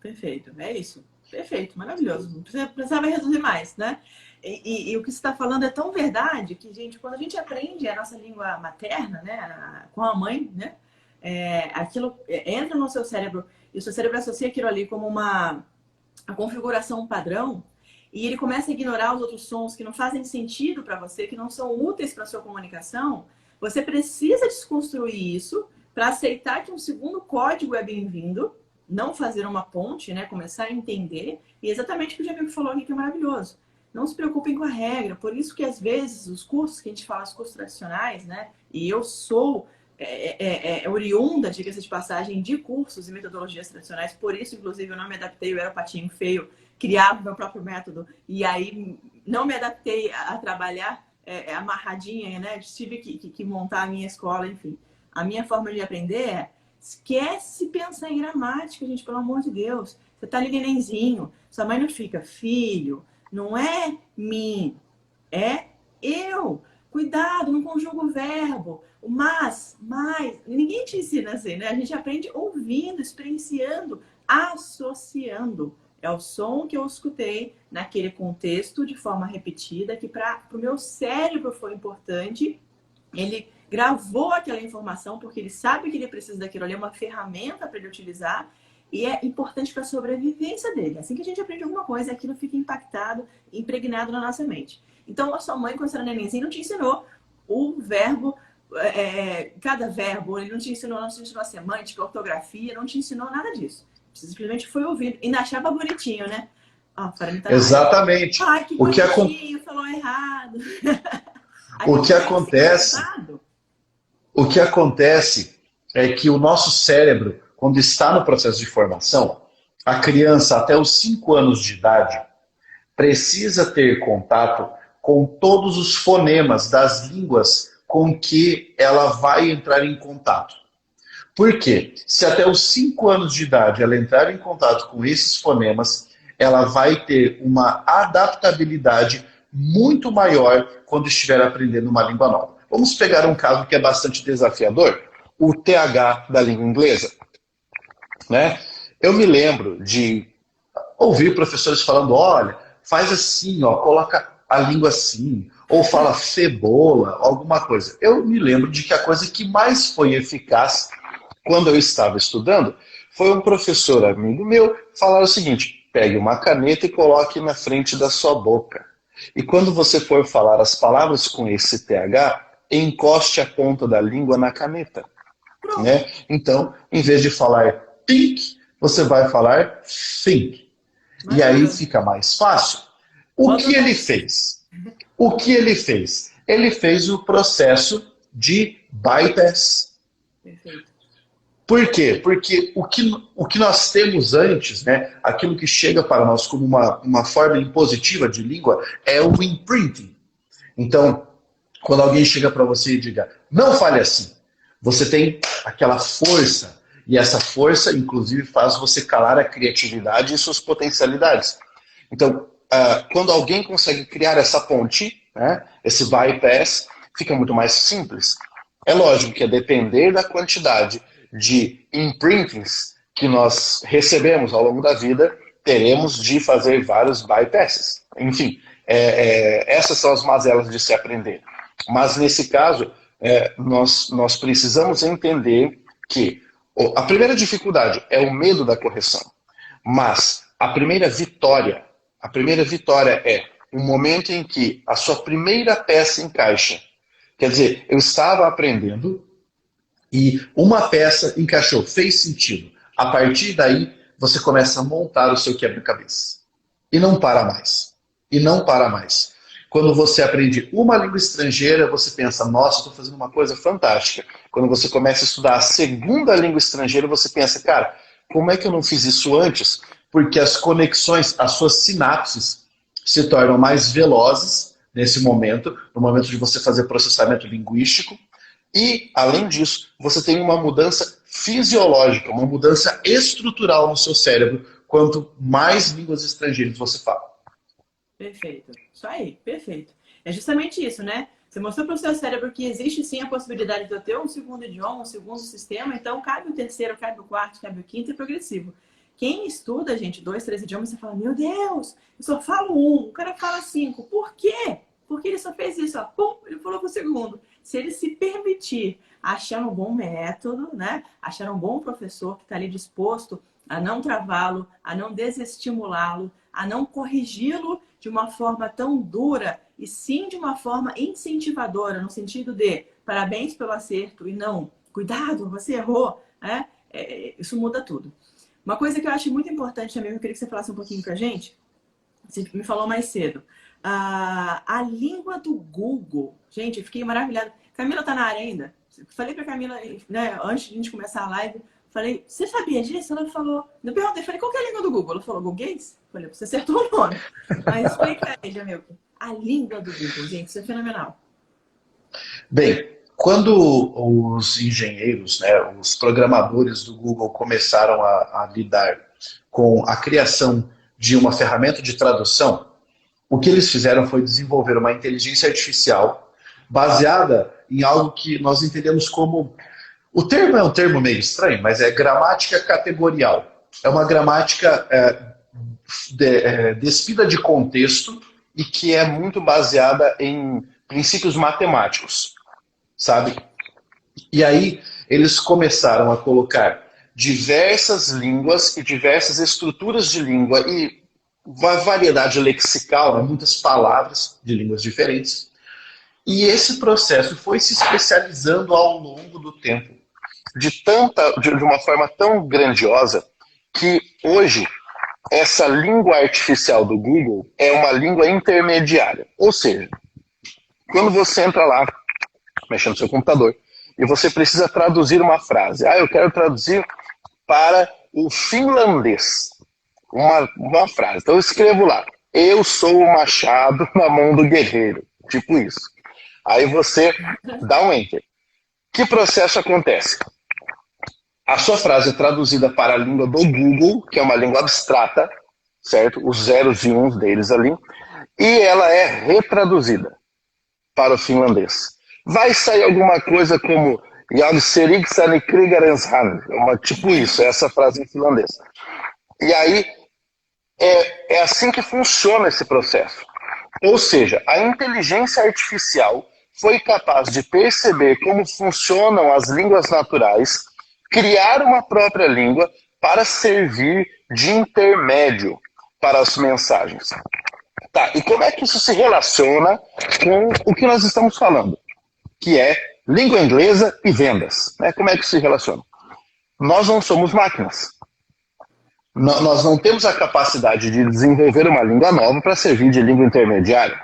Perfeito, é isso. Perfeito, maravilhoso. Não precisava reduzir mais, né? E o que você está falando é tão verdade que, gente, quando a gente aprende a nossa língua materna, né, com a mãe, né, aquilo entra no seu cérebro e o seu cérebro associa aquilo ali como a configuração padrão e ele começa a ignorar os outros sons que não fazem sentido para você, que não são úteis para a sua comunicação. Você precisa desconstruir isso para aceitar que um segundo código é bem-vindo, não fazer uma ponte, né? Começar a entender. E exatamente o que o Jamil falou aqui, que é maravilhoso. Não se preocupem com a regra. Por isso que, às vezes, os cursos que a gente fala, os cursos tradicionais, né? E eu sou oriunda, diga-se de passagem, de cursos e metodologias tradicionais. Por isso, inclusive, eu não me adaptei. Eu era o patinho feio, criava o meu próprio método. E aí, não me adaptei a trabalhar amarradinha, né? Tive que montar a minha escola, enfim. A minha forma de aprender é: esquece pensar em gramática, gente, pelo amor de Deus. Você tá ali nenenzinho, sua mãe não fica, filho, não é mim, é eu. Cuidado, não conjuga o verbo. O mas, mais. Ninguém te ensina assim, né? A gente aprende ouvindo, experienciando, associando. É o som que eu escutei naquele contexto de forma repetida, que para o meu cérebro foi importante. Ele gravou aquela informação porque ele sabe que ele precisa daquilo ali, é uma ferramenta para ele utilizar e é importante para a sobrevivência dele. Assim que a gente aprende alguma coisa, aquilo fica impactado, impregnado na nossa mente. Então, a sua mãe, quando você era nenenzinho, não te ensinou o verbo, cada verbo, ele não te ensinou a semântica, a ortografia, não te ensinou nada disso. Você simplesmente foi ouvindo e achava bonitinho, né? Ah, tá exatamente. Ai, que bonitinho, falou errado. O que acontece é que o nosso cérebro, quando está no processo de formação, a criança até os 5 anos de idade precisa ter contato com todos os fonemas das línguas com que ela vai entrar em contato. Por quê? Se até os 5 anos de idade ela entrar em contato com esses fonemas, ela vai ter uma adaptabilidade muito maior quando estiver aprendendo uma língua nova. Vamos pegar um caso que é bastante desafiador, o TH da língua inglesa. Né? Eu me lembro de ouvir professores falando, olha, faz assim, ó, coloca a língua assim, ou fala cebola, alguma coisa. Eu me lembro de que a coisa que mais foi eficaz quando eu estava estudando foi um professor amigo meu falar o seguinte: pegue uma caneta e coloque na frente da sua boca. E quando você for falar as palavras com esse TH, encoste a ponta da língua na caneta. Né? Então, em vez de falar think, você vai falar think. E aí fica mais fácil. O que ele fez? O que ele fez? Ele fez o processo de bypass. Perfeito. Por quê? Porque o que nós temos antes, né, aquilo que chega para nós como uma forma impositiva de língua, é o imprinting. Então, quando alguém chega para você e diga, não fale assim, você tem aquela força, e essa força, inclusive, faz você calar a criatividade e suas potencialidades. Então, quando alguém consegue criar essa ponte, né, esse bypass, fica muito mais simples. É lógico que a depender da quantidade de imprintings que nós recebemos ao longo da vida, teremos de fazer vários bypasses. Enfim, essas são as mazelas de se aprender. Mas, nesse caso, nós precisamos entender que a primeira dificuldade é o medo da correção. Mas a primeira vitória é o momento em que a sua primeira peça encaixa. Quer dizer, eu estava aprendendo e uma peça encaixou, fez sentido. A partir daí, você começa a montar o seu quebra-cabeça. E não para mais. E não para mais. Quando você aprende uma língua estrangeira, você pensa, nossa, estou fazendo uma coisa fantástica. Quando você começa a estudar a segunda língua estrangeira, você pensa, cara, como é que eu não fiz isso antes? Porque as conexões, as suas sinapses se tornam mais velozes nesse momento, no momento de você fazer processamento linguístico. E, além disso, você tem uma mudança fisiológica, uma mudança estrutural no seu cérebro, quanto mais línguas estrangeiras você fala. Perfeito. Isso aí, perfeito. É justamente isso, né? Você mostrou para o seu cérebro que existe sim a possibilidade de eu ter um segundo idioma, um segundo sistema, então cabe o terceiro, cabe o quarto, cabe o quinto e progressivo. Quem estuda, gente, 2, 3 idiomas, você fala, meu Deus, eu só falo um, o cara fala 5. Por quê? Porque ele só fez isso, ó, pum, ele falou pro segundo. Se ele se permitir achar um bom método, né? Achar um bom professor que está ali disposto a não travá-lo, a não desestimulá-lo, a não corrigi-lo de uma forma tão dura, e sim de uma forma incentivadora, no sentido de parabéns pelo acerto e não, cuidado, você errou, né? Isso muda tudo. Uma coisa que eu acho muito importante também, eu queria que você falasse um pouquinho pra gente, você me falou mais cedo, a língua do Google. Gente, eu fiquei maravilhada. Camila tá na área ainda? Falei pra Camila, né, antes de a gente começar a live, falei, você sabia disso? Ela falou, eu perguntei, falei, qual que é a língua do Google? Ela falou, Googuês? Falei, você acertou o nome. Mas explica aí, Jamilton. A língua do Google, gente, isso é fenomenal. Bem, quando os engenheiros, né, os programadores do Google começaram a lidar com a criação de uma ferramenta de tradução, o que eles fizeram foi desenvolver uma inteligência artificial baseada em algo que nós entendemos como... O termo é um termo meio estranho, mas é gramática categorial. É uma gramática despida de contexto e que é muito baseada em princípios matemáticos, sabe? E aí eles começaram a colocar diversas línguas e diversas estruturas de língua e uma variedade lexical, né? Muitas palavras de línguas diferentes. E esse processo foi se especializando ao longo do tempo de uma forma tão grandiosa que hoje essa língua artificial do Google é uma língua intermediária. Ou seja, quando você entra lá, mexendo no seu computador, e você precisa traduzir uma frase. Eu quero traduzir para o finlandês uma frase. Então eu escrevo lá, eu sou o machado na mão do guerreiro. Tipo isso. Aí você dá um enter. Que processo acontece? A sua frase é traduzida para a língua do Google, que é uma língua abstrata, certo? Os zeros e uns deles ali. E ela é retraduzida para o finlandês. Vai sair alguma coisa como Jag serigsan i krigarens hand. Tipo isso, essa frase em finlandês. E aí, é assim que funciona esse processo. Ou seja, a inteligência artificial foi capaz de perceber como funcionam as línguas naturais, criar uma própria língua para servir de intermédio para as mensagens. Tá, e como é que isso se relaciona com o que nós estamos falando? Que é língua inglesa e vendas. Né? Como é que isso se relaciona? Nós não somos máquinas. Nós não temos a capacidade de desenvolver uma língua nova para servir de língua intermediária.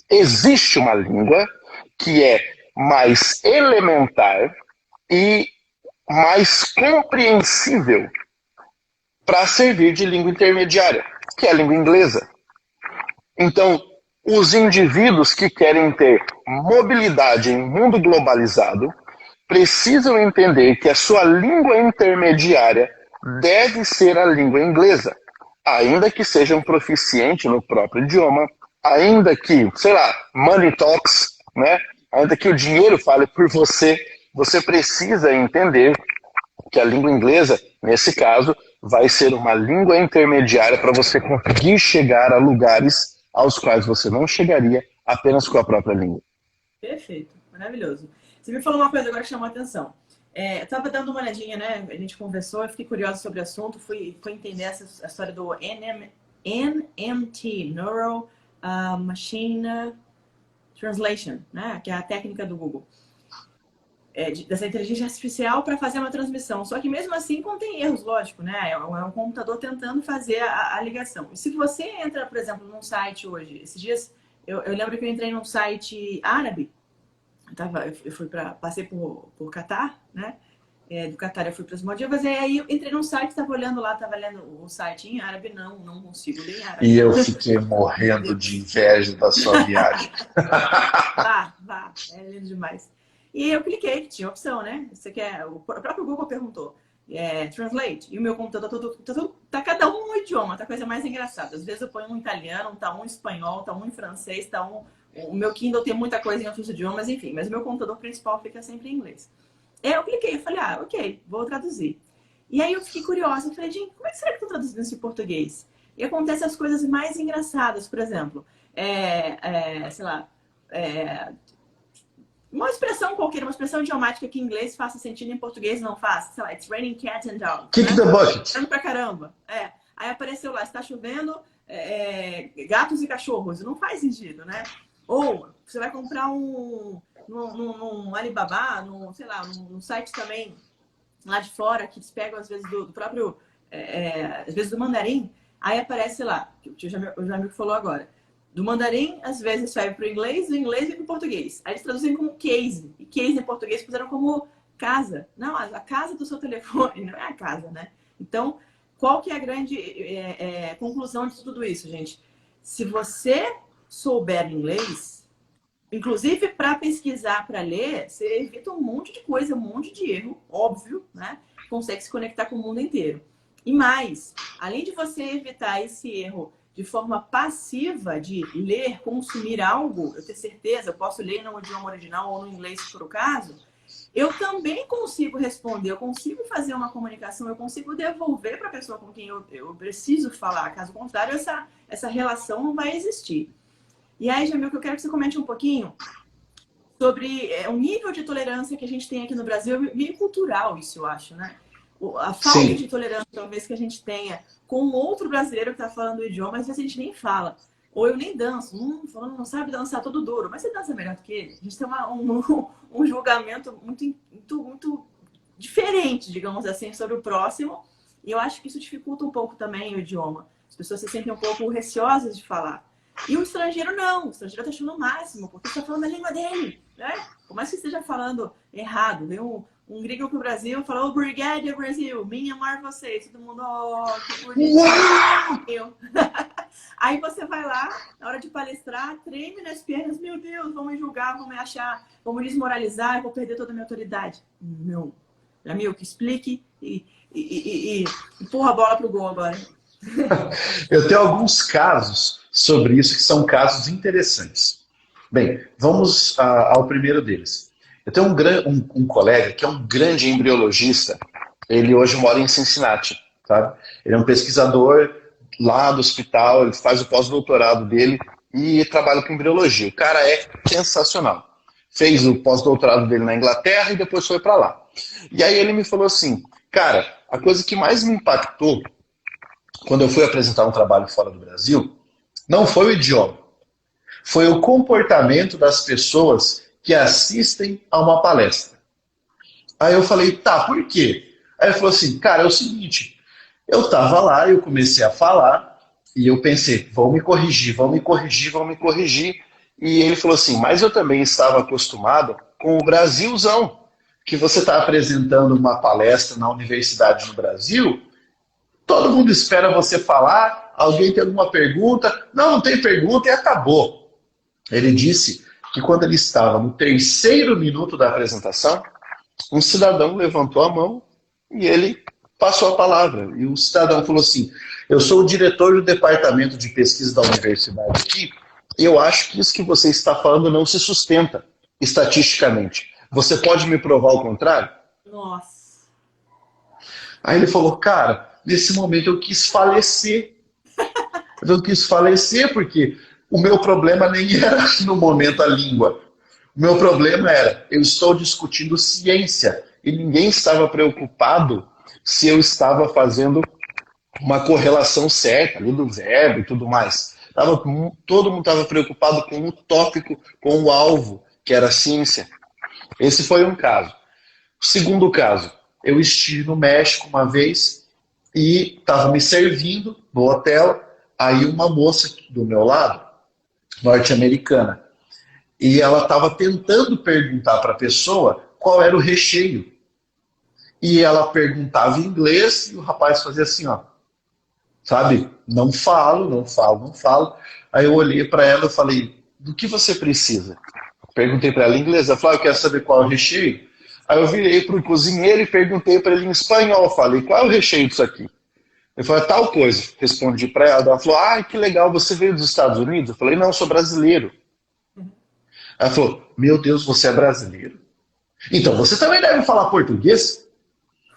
Existe uma língua que é mais elementar e mais compreensível para servir de língua intermediária, que é a língua inglesa. Então, os indivíduos que querem ter mobilidade em um mundo globalizado precisam entender que a sua língua intermediária deve ser a língua inglesa, ainda que seja um proficiente no próprio idioma, ainda que, sei lá, money talks, né? Ainda que o dinheiro fale por você, você precisa entender que a língua inglesa, nesse caso, vai ser uma língua intermediária para você conseguir chegar a lugares aos quais você não chegaria apenas com a própria língua. Perfeito, maravilhoso. Você me falou uma coisa agora que chamou a atenção. Eu estava dando uma olhadinha, né? A gente conversou, eu fiquei curiosa sobre o assunto, fui entender a história do NMT, Neural Machine Translation, né? Que é a técnica do Google. Dessa inteligência artificial para fazer uma transmissão. Só que mesmo assim contém erros, lógico, né? É um computador tentando fazer a ligação. E se você entra, por exemplo, num site hoje, esses dias, eu lembro que eu entrei num site árabe, passei por Catar, né? Do Catar eu fui para as Maldivas, e aí eu entrei num site, estava olhando lá, estava lendo o site em árabe, não consigo ler em árabe. E eu fiquei morrendo de inveja da sua viagem. Vá, é lindo demais. E eu cliquei, que tinha opção, né? O próprio Google perguntou, translate, e o meu computador tá cada um no idioma, tá a coisa mais engraçada. Às vezes eu ponho um italiano, tá um em espanhol, tá um em francês, tá um... O meu Kindle tem muita coisa em outros idiomas, enfim, mas o meu computador principal fica sempre em inglês. Eu cliquei, falei, ok, vou traduzir. E aí eu fiquei curiosa, falei, gente, como é que será que eu tô traduzindo isso em português? E acontecem as coisas mais engraçadas, por exemplo, sei lá, uma expressão qualquer, uma expressão idiomática que em inglês faça sentido, em português não faz. Sei lá, it's raining cats and dogs. Kick the bucket. Chovendo pra caramba. Aí apareceu lá, está chovendo gatos e cachorros. Não faz sentido, né? Ou você vai comprar num Alibaba, sei lá, num site também lá de fora, que eles pegam às vezes do próprio, às vezes do mandarim, aí aparece lá, o amigo falou agora, do mandarim, às vezes vai para o inglês, do inglês vem para o português. Aí eles traduzem como case, e case em português puseram como casa. Não, a casa do seu telefone, não é a casa, né? Então, qual que é a grande conclusão de tudo isso, gente? Se você souber inglês, inclusive para pesquisar, para ler, você evita um monte de coisa, um monte de erro, óbvio, né? Consegue se conectar com o mundo inteiro. E mais, além de você evitar esse erro de forma passiva, de ler, consumir algo, eu tenho certeza, eu posso ler no idioma original ou no inglês, se for o caso, eu também consigo responder, eu consigo fazer uma comunicação, eu consigo devolver para a pessoa com quem eu preciso falar. Caso contrário, essa relação não vai existir. E aí, Jamil, que eu quero que você comente um pouquinho sobre o nível de tolerância que a gente tem aqui no Brasil, meio cultural isso, eu acho, né? A falta de tolerância, talvez, que a gente tenha com outro brasileiro que está falando o idioma, às vezes a gente nem fala. Ou eu nem danço. Falando, não sabe dançar, todo duro. Mas você dança melhor do que ele. A gente tem um julgamento muito diferente, digamos assim, sobre o próximo. E eu acho que isso dificulta um pouco também o idioma. As pessoas se sentem um pouco receosas de falar. E o estrangeiro não. O estrangeiro está achando o máximo, porque está falando a língua dele, né? Por mais que esteja falando errado. Vem um gringo pro Brasil falou, obrigado, Brasil, minha amar vocês. Todo mundo, que bonitinho. Aí você vai lá, na hora de palestrar, treme nas pernas, meu Deus, vão me julgar, vão me achar, vão me desmoralizar, eu vou perder toda a minha autoridade. Não. Jamil, que explique e empurra a bola pro gol agora. Eu tenho alguns casos sobre isso que são casos interessantes. Bem, vamos ao primeiro deles. Eu tenho um colega que é um grande embriologista. Ele hoje mora em Cincinnati, sabe? Ele é um pesquisador lá do hospital, ele faz o pós-doutorado dele e trabalha com embriologia. O cara é sensacional. Fez o pós-doutorado dele na Inglaterra e depois foi para lá. E aí ele me falou assim, cara, a coisa que mais me impactou quando eu fui apresentar um trabalho fora do Brasil não foi o idioma, foi o comportamento das pessoas que assistem a uma palestra. Aí eu falei, tá, por quê? Aí ele falou assim, cara, é o seguinte, eu tava lá, eu comecei a falar, e eu pensei, vão me corrigir, vão me corrigir, vão me corrigir. E ele falou assim, mas eu também estava acostumado com o Brasilzão, que você está apresentando uma palestra na universidade no Brasil, todo mundo espera você falar, alguém tem alguma pergunta, não tem pergunta e acabou. Ele disse que quando ele estava no 3º minuto da apresentação, um cidadão levantou a mão e ele passou a palavra. E o cidadão falou assim, eu sou o diretor do departamento de pesquisa da universidade aqui, e eu acho que isso que você está falando não se sustenta estatisticamente. Você pode me provar o contrário? Nossa. Aí ele falou, cara, nesse momento eu quis falecer. Eu quis falecer porque o meu problema nem era no momento a língua. O meu problema era, eu estou discutindo ciência e ninguém estava preocupado se eu estava fazendo uma correlação certa ali do verbo e tudo mais. Todo mundo estava preocupado com o tópico, com o alvo, que era a ciência. Esse foi um caso. O segundo caso, eu estive no México uma vez e estava me servindo no hotel, aí uma moça do meu lado, norte-americana, e ela estava tentando perguntar para a pessoa qual era o recheio. E ela perguntava em inglês e o rapaz fazia assim, ó, sabe? Não falo, não falo, não falo. Aí eu olhei para ela e falei, do que você precisa? Perguntei para ela em inglês, ela falou, eu quero saber qual é o recheio. Aí eu virei para o cozinheiro e perguntei para ele em espanhol, falei, qual é o recheio disso aqui? Ele falou, tal coisa. Respondi para ela, ela falou, ah, que legal, você veio dos Estados Unidos? Eu falei, não, eu sou brasileiro. Ela falou, meu Deus, você é brasileiro? Então, você também deve falar português?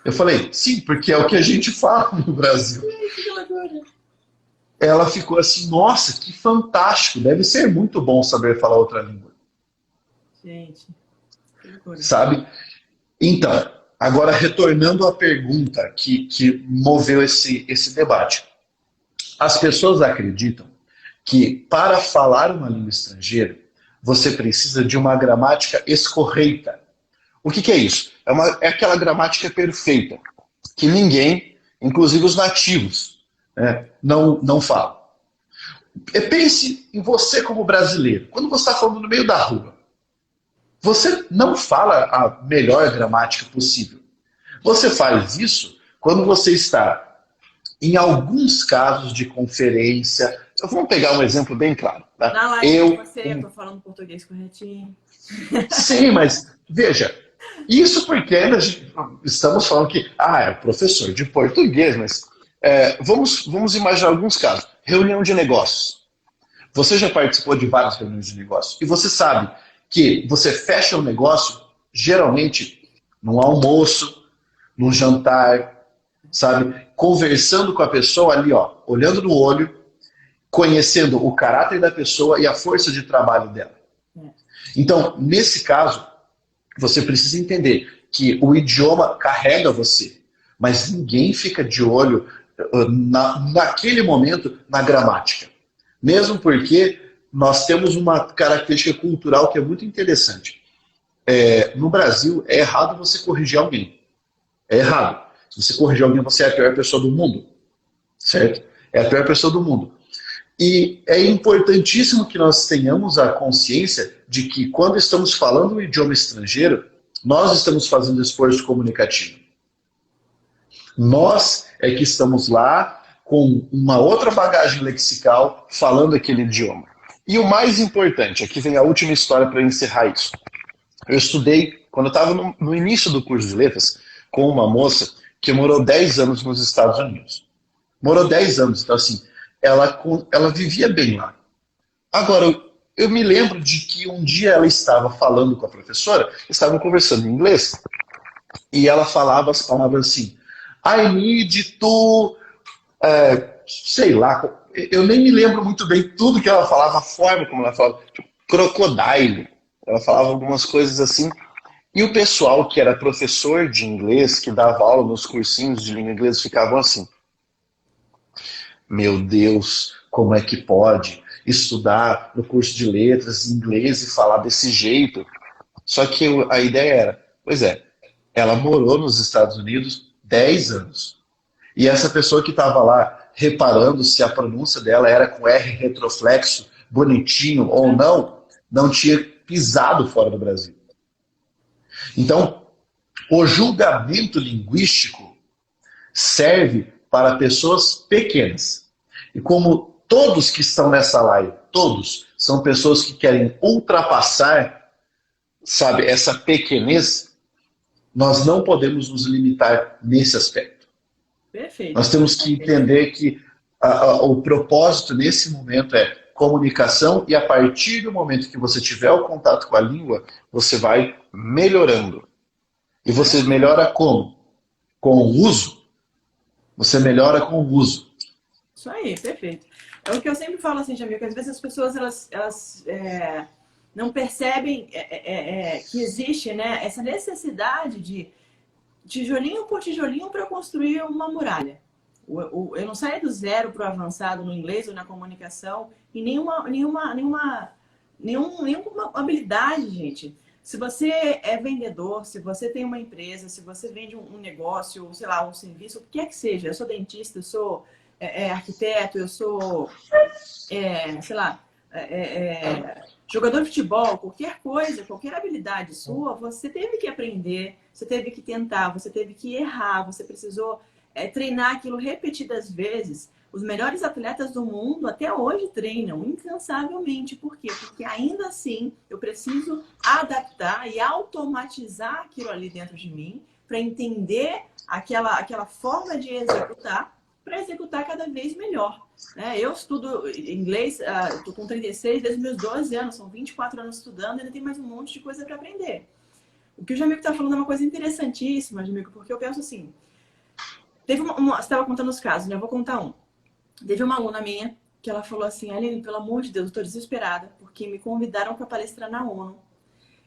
Eu falei, sim, porque é o que a gente fala no Brasil. Ela ficou assim, nossa, que fantástico, deve ser muito bom saber falar outra língua. Gente, que loucura. Sabe? Então, agora retornando à pergunta que moveu esse debate. As pessoas acreditam que para falar uma língua estrangeira, você precisa de uma gramática escorreita. O que é isso? É aquela gramática perfeita, que ninguém, inclusive os nativos, né, não falam. Pense em você como brasileiro. Quando você está falando no meio da rua, você não fala a melhor gramática possível. Você faz isso quando você está, em alguns casos de conferência. Vamos pegar um exemplo bem claro. Tá? Na live eu tô falando português corretinho. Sim, mas veja, isso porque ainda estamos falando que é professor de português, mas vamos imaginar alguns casos. Reunião de negócios. Você já participou de várias reuniões de negócios e você sabe que você fecha um negócio, geralmente, num almoço, num jantar, sabe? Conversando com a pessoa ali, ó, olhando no olho, conhecendo o caráter da pessoa e a força de trabalho dela. Então, nesse caso, você precisa entender que o idioma carrega você, mas ninguém fica de olho naquele momento na gramática. Mesmo porque nós temos uma característica cultural que é muito interessante. No Brasil, é errado você corrigir alguém. É errado. Se você corrigir alguém, você é a pior pessoa do mundo. Certo? É a pior pessoa do mundo. E é importantíssimo que nós tenhamos a consciência de que quando estamos falando um idioma estrangeiro, nós estamos fazendo esforço comunicativo. Nós é que estamos lá com uma outra bagagem lexical falando aquele idioma. E o mais importante, aqui vem a última história para encerrar isso. Eu estudei, quando eu estava no início do curso de letras, com uma moça que morou 10 anos nos Estados Unidos. Morou 10 anos, então assim, ela vivia bem lá. Agora, eu me lembro de que um dia ela estava falando com a professora, estavam conversando em inglês, e ela falava as palavras assim, I need to, sei lá, eu nem me lembro muito bem tudo que ela falava, a forma como ela falava, tipo, crocodile, ela falava algumas coisas assim, e o pessoal que era professor de inglês, que dava aula nos cursinhos de língua inglesa, ficavam assim, meu Deus, como é que pode estudar no curso de letras em inglês e falar desse jeito? Só que a ideia era, pois é, ela morou nos Estados Unidos 10 anos. E essa pessoa que estava lá reparando se a pronúncia dela era com R retroflexo, bonitinho ou não tinha pisado fora do Brasil. Então, o julgamento linguístico serve para pessoas pequenas. E como todos que estão nessa live, todos são pessoas que querem ultrapassar, sabe, essa pequenez, nós não podemos nos limitar nesse aspecto. Perfeito. Nós temos que entender que o propósito nesse momento é comunicação e a partir do momento que você tiver o contato com a língua, você vai melhorando. E você melhora como? Com o uso. você melhora com o uso. Isso aí, perfeito. É o que eu sempre falo assim, Jamil, que às vezes as pessoas não percebem que existe, né, essa necessidade de tijolinho por tijolinho para construir uma muralha. Eu não saio do zero para o avançado no inglês ou na comunicação e nenhuma habilidade, gente. Se você é vendedor, se você tem uma empresa, se você vende um negócio, sei lá, um serviço, o que é que seja. Eu sou dentista, eu sou arquiteto, eu sou, sei lá, jogador de futebol, qualquer coisa, qualquer habilidade sua, você teve que aprender, você teve que tentar, você teve que errar, você precisou treinar aquilo repetidas vezes. Os melhores atletas do mundo até hoje treinam incansavelmente. Por quê? Porque ainda assim eu preciso adaptar e automatizar aquilo ali dentro de mim para entender aquela forma de executar, para executar cada vez melhor. Eu estudo inglês, estou com 36 desde os meus 12 anos, são 24 anos estudando, ainda tem mais um monte de coisa para aprender. O que o Jamico está falando é uma coisa interessantíssima, Jamico, porque eu penso assim, você estava contando os casos, né? Eu vou contar um. Teve uma aluna minha que ela falou assim, Aline, pelo amor de Deus, eu estou desesperada, porque me convidaram para palestrar na ONU.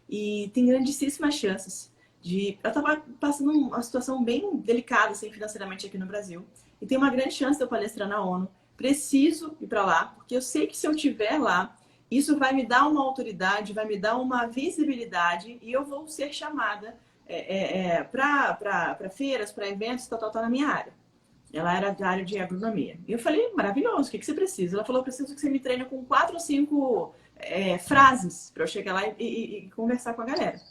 E tem grandíssimas chances de... Eu estava passando uma situação bem delicada, assim, financeiramente aqui no Brasil. E tem uma grande chance de eu palestrar na ONU. Preciso ir para lá, porque eu sei que se eu estiver lá, isso vai me dar uma autoridade, vai me dar uma visibilidade e eu vou ser chamada para feiras, para eventos, tal, na minha área. Ela era da área de agronomia. E eu falei, maravilhoso, o que você precisa? Ela falou, eu preciso que você me treine com 4 ou 5 frases para eu chegar lá e conversar com a galera.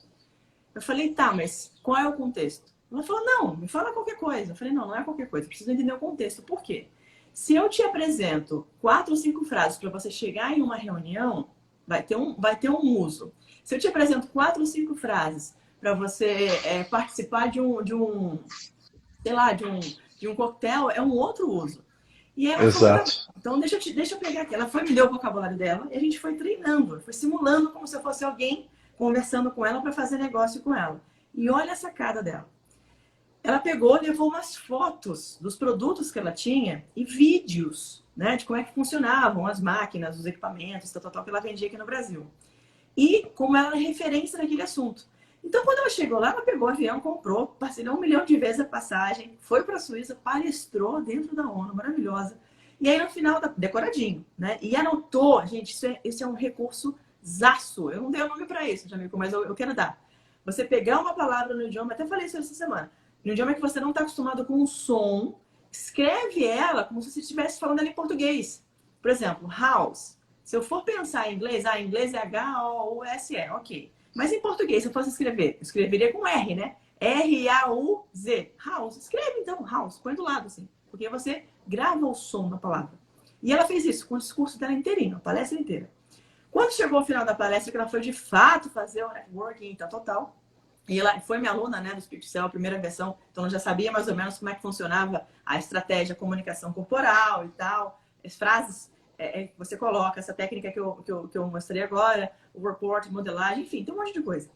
Eu falei, tá, mas qual é o contexto? Ela falou, não, me fala qualquer coisa. Eu falei, não é qualquer coisa, eu preciso entender o contexto. Por quê? Se eu te apresento 4 ou 5 frases para você chegar em uma reunião, vai ter um uso. Se eu te apresento 4 ou 5 frases para você participar de um coquetel, é um outro uso. E ela Exato. falou, então deixa eu pegar aqui. Ela me deu o vocabulário dela e a gente foi treinando, foi simulando como se eu fosse alguém conversando com ela para fazer negócio com ela. E olha a sacada dela. Ela pegou, levou umas fotos dos produtos que ela tinha e vídeos, né, de como é que funcionavam as máquinas, os equipamentos, tal, que ela vendia aqui no Brasil. E como ela era referência naquele assunto. Então, quando ela chegou lá, ela pegou o avião, comprou, parcelou 1 milhão de vezes a passagem, foi para a Suíça, palestrou dentro da ONU, maravilhosa. E aí, no final, decoradinho, né? E anotou, gente, isso é um recurso zaço. Eu não dei o nome para isso, Jamico, mas eu quero dar. Você pegar uma palavra no idioma, até falei isso essa semana, no idioma que você não está acostumado com o som, escreve ela como se você estivesse falando ela em português. Por exemplo, house. Se eu for pensar em inglês, em inglês é H-O-U-S-E, ok. Mas em português, se eu fosse escrever, eu escreveria com R, né? R-A-U-Z. House. Escreve então, house. Põe do lado, assim. Porque você grava o som da palavra. E ela fez isso com o discurso dela inteirinho, a palestra inteira. Quando chegou ao final da palestra, que ela foi de fato fazer o networking, tal. E ela foi minha aluna, né, do Speak Cell, a primeira versão. Então, ela já sabia mais ou menos como é que funcionava a estratégia, a comunicação corporal e tal. As frases que você coloca, essa técnica que eu mostrei agora, o report, modelagem, enfim, tem um monte de coisa.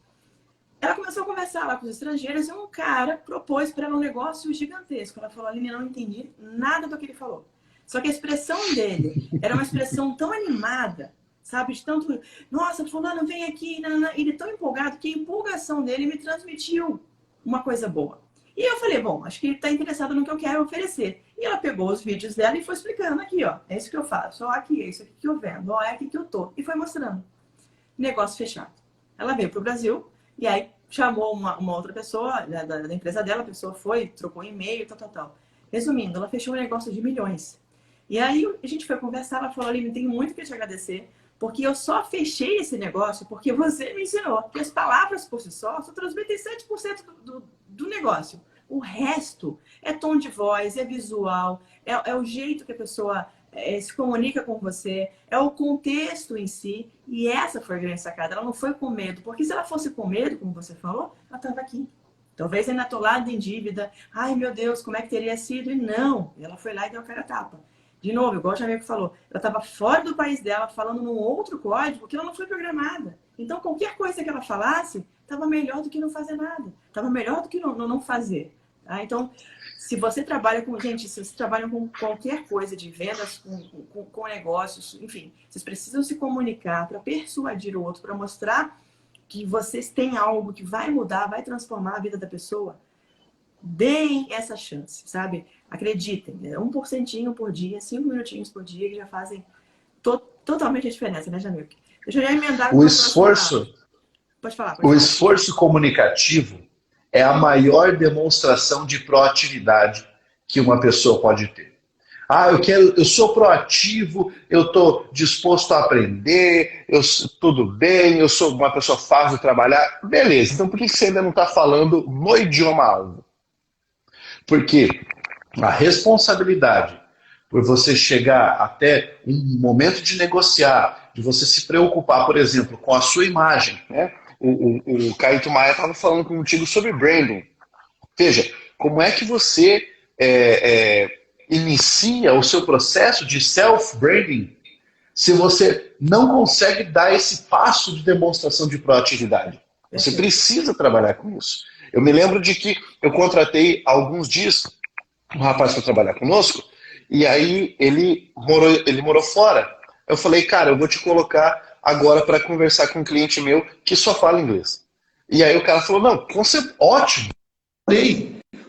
Ela começou a conversar lá com os estrangeiros e um cara propôs para ela um negócio gigantesco. Ela falou, Aline, eu não entendi nada do que ele falou. Só que a expressão dele era uma expressão tão animada, sabe? De tanto, nossa, fulano, vem aqui. Ele é tão empolgado que a empolgação dele me transmitiu uma coisa boa. E eu falei, bom, acho que ele está interessado no que eu quero oferecer. E ela pegou os vídeos dela e foi explicando aqui, ó. É isso que eu faço, ó, aqui, é isso aqui que eu vendo, ó, é aqui que eu tô. E foi mostrando. Negócio fechado. Ela veio pro Brasil e aí chamou uma outra pessoa da empresa dela, a pessoa foi, trocou e-mail, tal. Resumindo, ela fechou um negócio de milhões. E aí a gente foi conversar, ela falou, Aline, tenho muito que te agradecer, porque eu só fechei esse negócio porque você me ensinou. Porque as palavras por si só transmitem 7% do negócio. O resto é tom de voz, é visual, é o jeito que a pessoa se comunica com você, é o contexto em si. E essa foi a grande sacada. Ela não foi com medo, porque se ela fosse com medo, como você falou, ela estava aqui. Talvez ainda atolada em dívida. Ai, meu Deus, como é que teria sido? E não, ela foi lá e deu a cara a tapa. De novo, igual o Jamaico falou, ela estava fora do país dela, falando num outro código que ela não foi programada. Então, qualquer coisa que ela falasse, estava melhor do que não fazer nada. Estava melhor do que não fazer. Tá? Então, se você trabalha com... Gente, se vocês trabalham com qualquer coisa de vendas, com negócios, enfim, vocês precisam se comunicar para persuadir o outro, para mostrar que vocês têm algo que vai mudar, vai transformar a vida da pessoa. Deem essa chance, sabe? Acreditem, 1% por dia, 5 minutinhos por dia, que já fazem totalmente a diferença, né, Jamilk? Deixa eu já emendar com O esforço, pode falar. o esforço comunicativo é a maior demonstração de proatividade que uma pessoa pode ter. Ah, eu sou proativo, eu estou disposto a aprender, tudo bem, eu sou uma pessoa fácil de trabalhar. Beleza, então por que você ainda não está falando no idioma-alvo? Porque a responsabilidade por você chegar até um momento de negociar, de você se preocupar, por exemplo, com a sua imagem, né? O Caíto Maia estava falando contigo sobre branding. Veja, como é que você inicia o seu processo de self-branding se você não consegue dar esse passo de demonstração de proatividade? Você precisa trabalhar com isso. Eu me lembro de que eu contratei há alguns dias um rapaz para trabalhar conosco, e aí ele morou fora. Eu falei, cara, eu vou te colocar agora para conversar com um cliente meu que só fala inglês. E aí o cara falou, não, ótimo.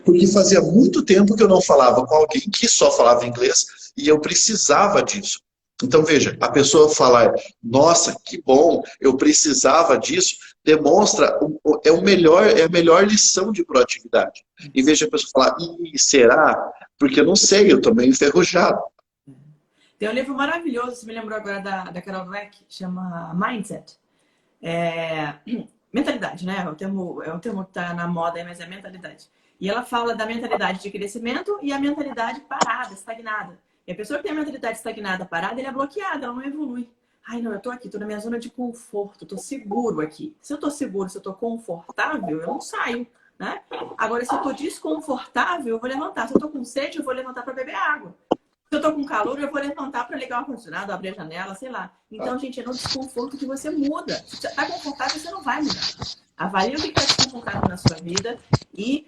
Porque fazia muito tempo que eu não falava com alguém que só falava inglês e eu precisava disso. Então, veja, a pessoa falar, nossa, que bom, eu precisava disso, demonstra, é a melhor lição de proatividade. Em vez de a pessoa falar, será? Porque eu não sei, eu estou meio enferrujado. Tem um livro maravilhoso, você me lembrou agora da Carol Dweck, chama Mindset. Mentalidade, né? É um termo que está na moda, mas é mentalidade. E ela fala da mentalidade de crescimento e a mentalidade parada, estagnada. E a pessoa que tem a mentalidade estagnada, parada, ela é bloqueada, ela não evolui. Ai, não, eu tô aqui, tô na minha zona de conforto, tô seguro aqui. Se eu tô seguro, se eu tô confortável, eu não saio, né? Agora, se eu tô desconfortável, eu vou levantar. Se eu tô com sede, eu vou levantar para beber água. Se eu tô com calor, eu vou levantar para ligar o ar-condicionado, abrir a janela, sei lá. Então, gente, é no desconforto que você muda. Se você tá confortável, você não vai mudar. Avalie o que está desconfortável na sua vida e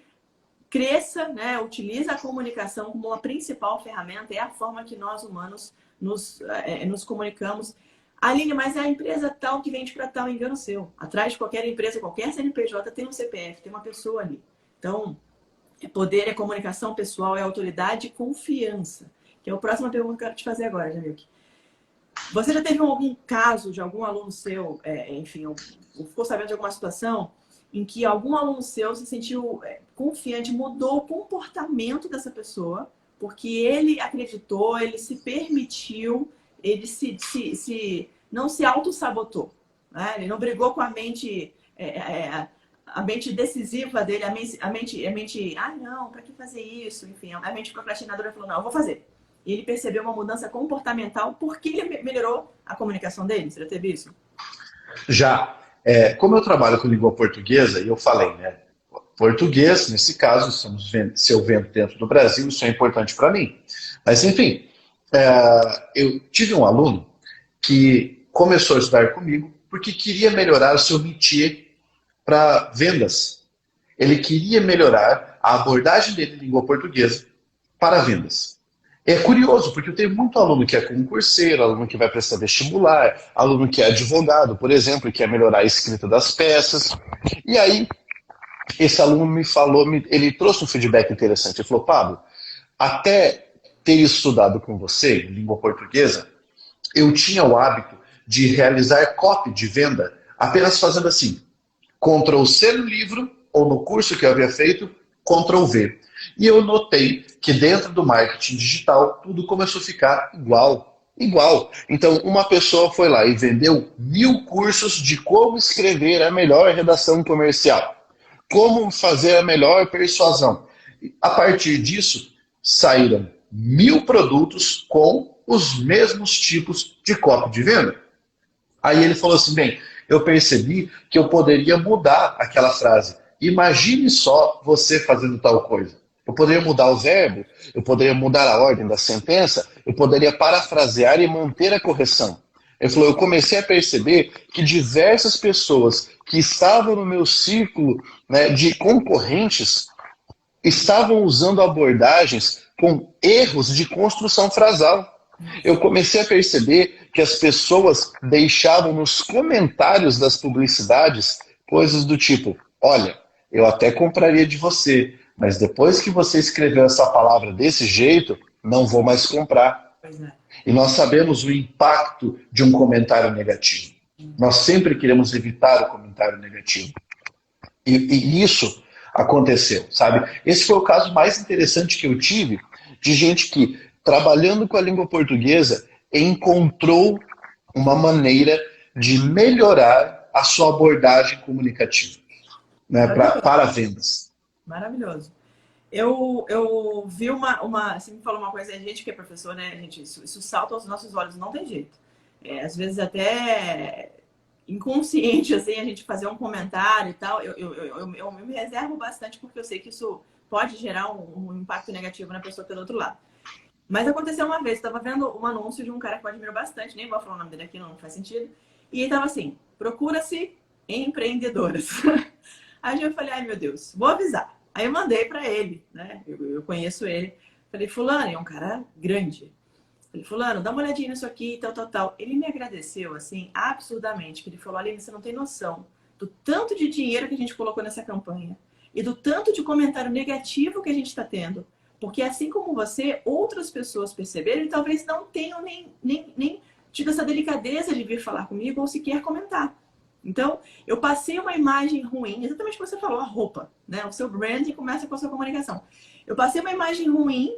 cresça, né? Utiliza a comunicação como a principal ferramenta, é a forma que nós humanos nos comunicamos. Aline, mas é a empresa tal que vende para tal, engano seu. Atrás de qualquer empresa, qualquer CNPJ tem um CPF, tem uma pessoa ali. Então, poder é comunicação pessoal, é autoridade e confiança. Que é a próxima pergunta que eu quero te fazer agora, Jamilk. Você já teve algum caso de algum aluno seu, enfim, ou ficou sabendo de alguma situação em que algum aluno seu se sentiu confiante, mudou o comportamento dessa pessoa, porque ele acreditou, ele se permitiu, ele não se auto-sabotou, né? Ele não brigou com a mente decisiva dele, a mente, não, para que fazer isso? Enfim, a mente procrastinadora falou, não, eu vou fazer. E ele percebeu uma mudança comportamental porque ele melhorou a comunicação dele. Você já teve isso? Já. Como eu trabalho com língua portuguesa, e eu falei, né? Português, nesse caso, se eu vendo dentro do Brasil, isso é importante para mim. Mas, enfim, eu tive um aluno que começou a estudar comigo porque queria melhorar o seu métier para vendas. Ele queria melhorar a abordagem dele em língua portuguesa para vendas. É curioso, porque eu tenho muito aluno que é concurseiro, aluno que vai prestar vestibular, aluno que é advogado, por exemplo, e quer melhorar a escrita das peças. E aí, esse aluno me falou, ele trouxe um feedback interessante. Ele falou, Pablo, até ter estudado com você, em língua portuguesa, eu tinha o hábito de realizar copy de venda apenas fazendo assim, Ctrl+C no livro, ou no curso que eu havia feito, Ctrl+V. E eu notei que dentro do marketing digital, tudo começou a ficar igual. Então, uma pessoa foi lá e vendeu 1000 cursos de como escrever a melhor redação comercial, como fazer a melhor persuasão. A partir disso, saíram 1000 produtos com os mesmos tipos de copy de venda. Aí ele falou assim, bem, eu percebi que eu poderia mudar aquela frase. Imagine só você fazendo tal coisa. Eu poderia mudar o verbo, eu poderia mudar a ordem da sentença, eu poderia parafrasear e manter a correção. Ele falou, eu comecei a perceber que diversas pessoas que estavam no meu círculo, né, de concorrentes estavam usando abordagens com erros de construção frasal. Eu comecei a perceber que as pessoas deixavam nos comentários das publicidades coisas do tipo: olha, eu até compraria de você, mas depois que você escreveu essa palavra desse jeito, não vou mais comprar. Pois é. E nós sabemos o impacto de um comentário negativo. Nós sempre queremos evitar o comentário negativo. E isso aconteceu, sabe? Esse foi o caso mais interessante que eu tive de gente que, trabalhando com a língua portuguesa, encontrou uma maneira de melhorar a sua abordagem comunicativa, né, para vendas. Maravilhoso. Eu vi você me falou uma coisa, a gente que é professor, né, gente, isso salta aos nossos olhos, não tem jeito. Às vezes até inconsciente, assim, a gente fazer um comentário e tal, eu me reservo bastante porque eu sei que isso pode gerar um impacto negativo na pessoa que tá do outro lado. Mas aconteceu uma vez, estava vendo um anúncio de um cara que eu admiro bastante, nem vou falar o nome dele aqui, não faz sentido, e ele tava assim: procura-se empreendedoras. Aí eu falei: ai meu Deus, vou avisar. Aí eu mandei para ele, né? Eu conheço ele. Falei: fulano, é um cara grande. Falei: fulano, dá uma olhadinha nisso aqui, tal, tal, tal. Ele me agradeceu, assim, absurdamente. Que ele falou: Aline, você não tem noção do tanto de dinheiro que a gente colocou nessa campanha e do tanto de comentário negativo que a gente está tendo. Porque assim como você, outras pessoas perceberam e talvez não tenham nem tido essa delicadeza de vir falar comigo ou sequer comentar. Então, eu passei uma imagem ruim, exatamente o que você falou, a roupa, né? O seu branding começa com a sua comunicação. Eu passei uma imagem ruim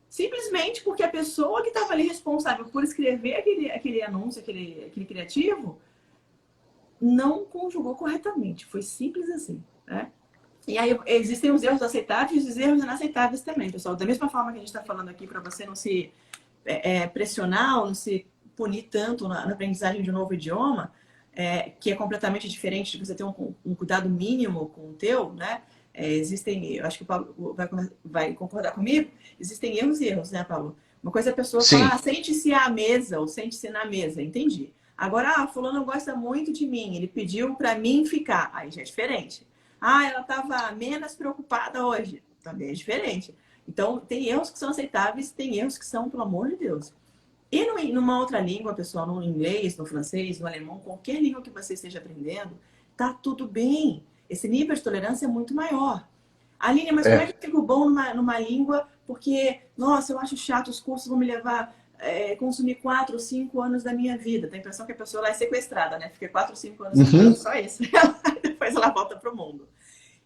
simplesmente porque a pessoa que estava ali responsável por escrever aquele anúncio, aquele criativo, não conjugou corretamente. Foi simples assim, né? E aí existem os erros aceitáveis e os erros inaceitáveis também, pessoal. Da mesma forma que a gente está falando aqui para você não se pressionar ou não se punir tanto na aprendizagem de um novo idioma, que é completamente diferente de você ter um cuidado mínimo com o teu, né? Existem, eu acho que o Paulo vai concordar comigo, existem erros e erros, né, Paulo? Uma coisa é a pessoa falar: sente-se à mesa ou sente-se na mesa, entendi. Agora, fulano gosta muito de mim, ele pediu para mim ficar, aí já é diferente. Ela estava menos preocupada hoje, também é diferente. Então, tem erros que são aceitáveis, tem erros que são, pelo amor de Deus. E numa outra língua, pessoal, no inglês, no francês, no alemão, qualquer língua que você esteja aprendendo, tá tudo bem. Esse nível de tolerância é muito maior. Aline, mas como é que eu fico bom numa língua? Porque, nossa, eu acho chato, os cursos vão me levar a consumir 4 ou 5 anos da minha vida. Tem a impressão que a pessoa lá é sequestrada, né? Fica 4 ou 5 anos só isso. Depois ela volta pro mundo.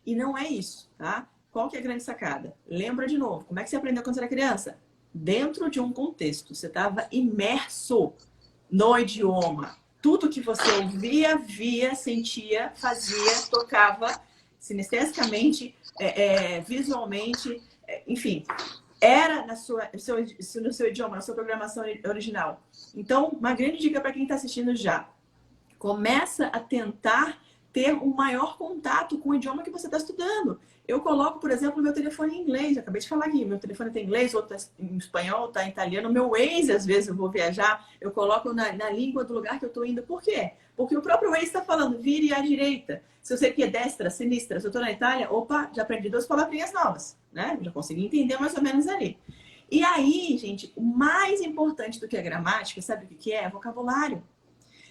E não é isso, tá? Qual que é a grande sacada? Lembra de novo, como é que você aprendeu quando você era criança? Dentro de um contexto. Você estava imerso no idioma. Tudo que você ouvia, via, sentia, fazia, tocava, sinestesicamente, visualmente, enfim, era no seu idioma, na sua programação original. Então, uma grande dica para quem está assistindo já: começa a tentar ter um maior contato com o idioma que você está estudando. Eu coloco, por exemplo, o meu telefone em inglês. Eu acabei de falar aqui, meu telefone está em inglês, outro está em espanhol, está em italiano. Meu Waze, às vezes eu vou viajar, eu coloco na língua do lugar que eu estou indo. Por quê? Porque o próprio Waze está falando: vire à direita. Se eu sei que é destra, sinistra, se eu estou na Itália, opa, já aprendi 2 palavrinhas novas, né? Já consegui entender mais ou menos ali. E aí, gente, o mais importante do que a gramática, sabe o que é? É vocabulário.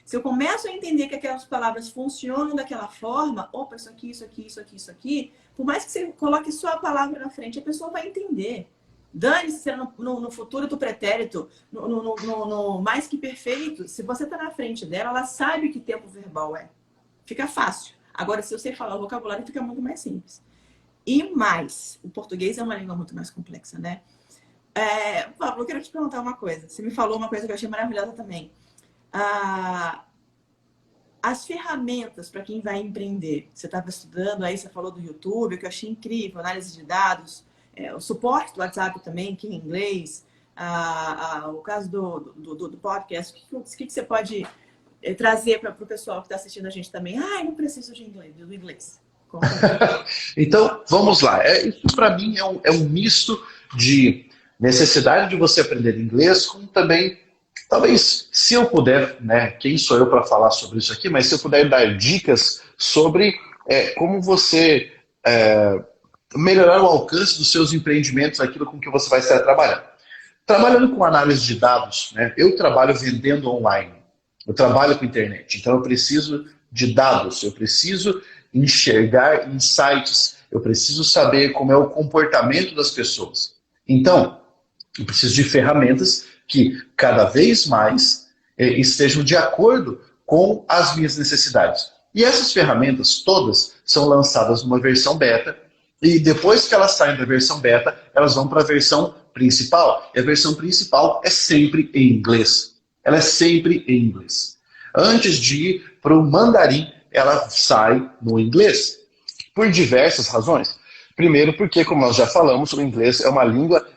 Se eu começo a entender que aquelas palavras funcionam daquela forma, opa, isso aqui, isso aqui, isso aqui, isso aqui, por mais que você coloque só a palavra na frente, a pessoa vai entender. Dane-se se no futuro do pretérito, no mais que perfeito, se você está na frente dela, ela sabe que tempo verbal é. Fica fácil. Agora, se você falar o vocabulário, fica muito mais simples. E mais, o português é uma língua muito mais complexa, né? Pablo, eu quero te perguntar uma coisa. Você me falou uma coisa que eu achei maravilhosa também. As ferramentas para quem vai empreender. Você estava estudando, aí você falou do YouTube, que eu achei incrível, análise de dados, o suporte do WhatsApp também, que é em inglês, o caso do podcast. O que você pode trazer para o pessoal que está assistindo a gente também? Eu não preciso de inglês, do inglês. Então, vamos lá. Isso para mim é um misto de necessidade de você aprender inglês com também, talvez, se eu puder, né, quem sou eu para falar sobre isso aqui, mas se eu puder dar dicas sobre como você melhorar o alcance dos seus empreendimentos, aquilo com que você vai estar trabalhando. Trabalhando com análise de dados, né? Eu trabalho vendendo online, eu trabalho com internet, então eu preciso de dados, eu preciso enxergar insights, eu preciso saber como é o comportamento das pessoas. Então, eu preciso de ferramentas que cada vez mais estejam de acordo com as minhas necessidades. E essas ferramentas todas são lançadas numa versão beta, e depois que elas saem da versão beta, elas vão para a versão principal. E a versão principal é sempre em inglês. Ela é sempre em inglês. Antes de ir para o mandarim, ela sai no inglês. Por diversas razões. Primeiro porque, como nós já falamos, o inglês é uma língua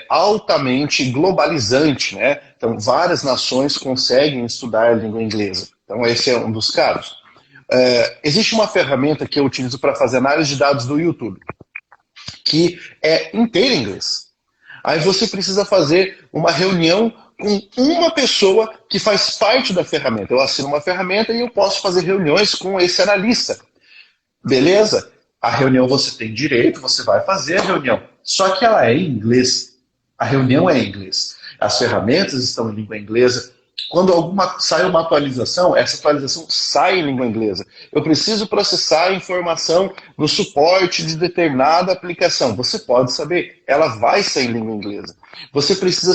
altamente globalizante, né? Então, várias nações conseguem estudar a língua inglesa. Então, esse é um dos casos. Existe uma ferramenta que eu utilizo para fazer análise de dados do YouTube, que é inteira em inglês. Aí você precisa fazer uma reunião com uma pessoa que faz parte da ferramenta. Eu assino uma ferramenta e eu posso fazer reuniões com esse analista. Beleza? A reunião você tem direito, você vai fazer a reunião. Só que ela é em inglês. A reunião é em inglês. As ferramentas estão em língua inglesa. Quando sai uma atualização, essa atualização sai em língua inglesa. Eu preciso processar a informação no suporte de determinada aplicação. Você pode saber, ela vai sair em língua inglesa. Você precisa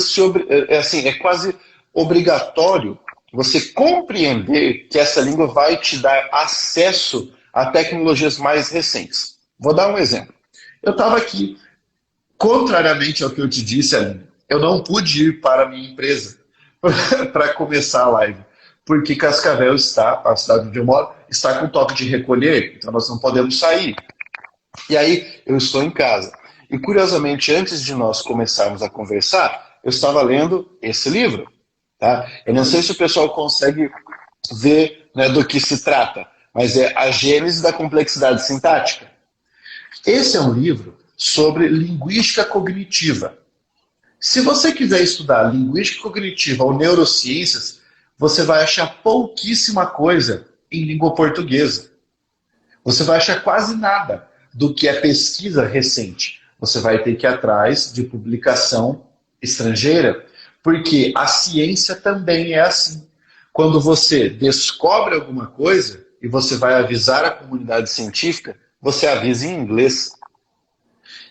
é quase obrigatório você compreender que essa língua vai te dar acesso a tecnologias mais recentes. Vou dar um exemplo. Eu estava aqui, contrariamente ao que eu te disse, Aline, eu não pude ir para a minha empresa para começar a live, porque Cascavel está, a cidade onde eu moro, está com toque de recolher, então nós não podemos sair. E aí eu estou em casa. E curiosamente, antes de nós começarmos a conversar, eu estava lendo esse livro. Tá? Eu não sei se o pessoal consegue ver, né, do que se trata, mas é A Gênese da Complexidade Sintática. Esse é um livro sobre linguística cognitiva. Se você quiser estudar linguística cognitiva ou neurociências, você vai achar pouquíssima coisa em língua portuguesa. Você vai achar quase nada do que é pesquisa recente. Você vai ter que ir atrás de publicação estrangeira, porque a ciência também é assim. Quando você descobre alguma coisa e você vai avisar a comunidade científica, você avisa em inglês.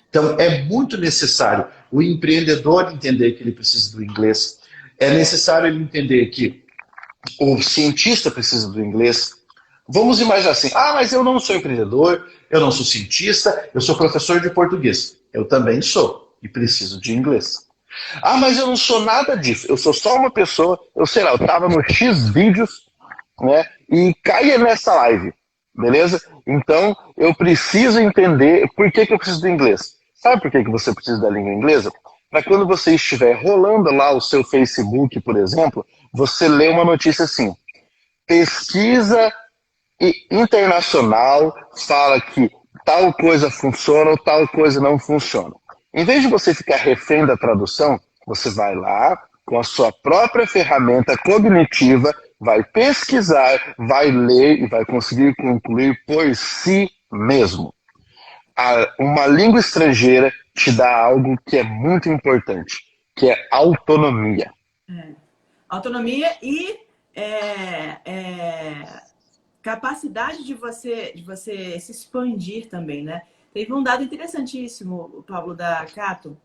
Então, é muito necessário o empreendedor entender que ele precisa do inglês. É necessário ele entender que o cientista precisa do inglês. Vamos imaginar assim, mas eu não sou empreendedor, eu não sou cientista, eu sou professor de português. Eu também sou e preciso de inglês. Mas eu não sou nada disso, eu sou só uma pessoa, eu estava no X vídeos, né, e caia nessa live, beleza? Então, eu preciso entender por que eu preciso do inglês. Sabe por que você precisa da língua inglesa? Para quando você estiver rolando lá o seu Facebook, por exemplo, você lê uma notícia assim, pesquisa internacional fala que tal coisa funciona ou tal coisa não funciona. Em vez de você ficar refém da tradução, você vai lá com a sua própria ferramenta cognitiva, vai pesquisar, vai ler e vai conseguir concluir por si mesmo. Uma língua estrangeira te dá algo que é muito importante, que é autonomia. Autonomia e capacidade de você se expandir também, né? Teve um dado interessantíssimo, Pablo, da Cato,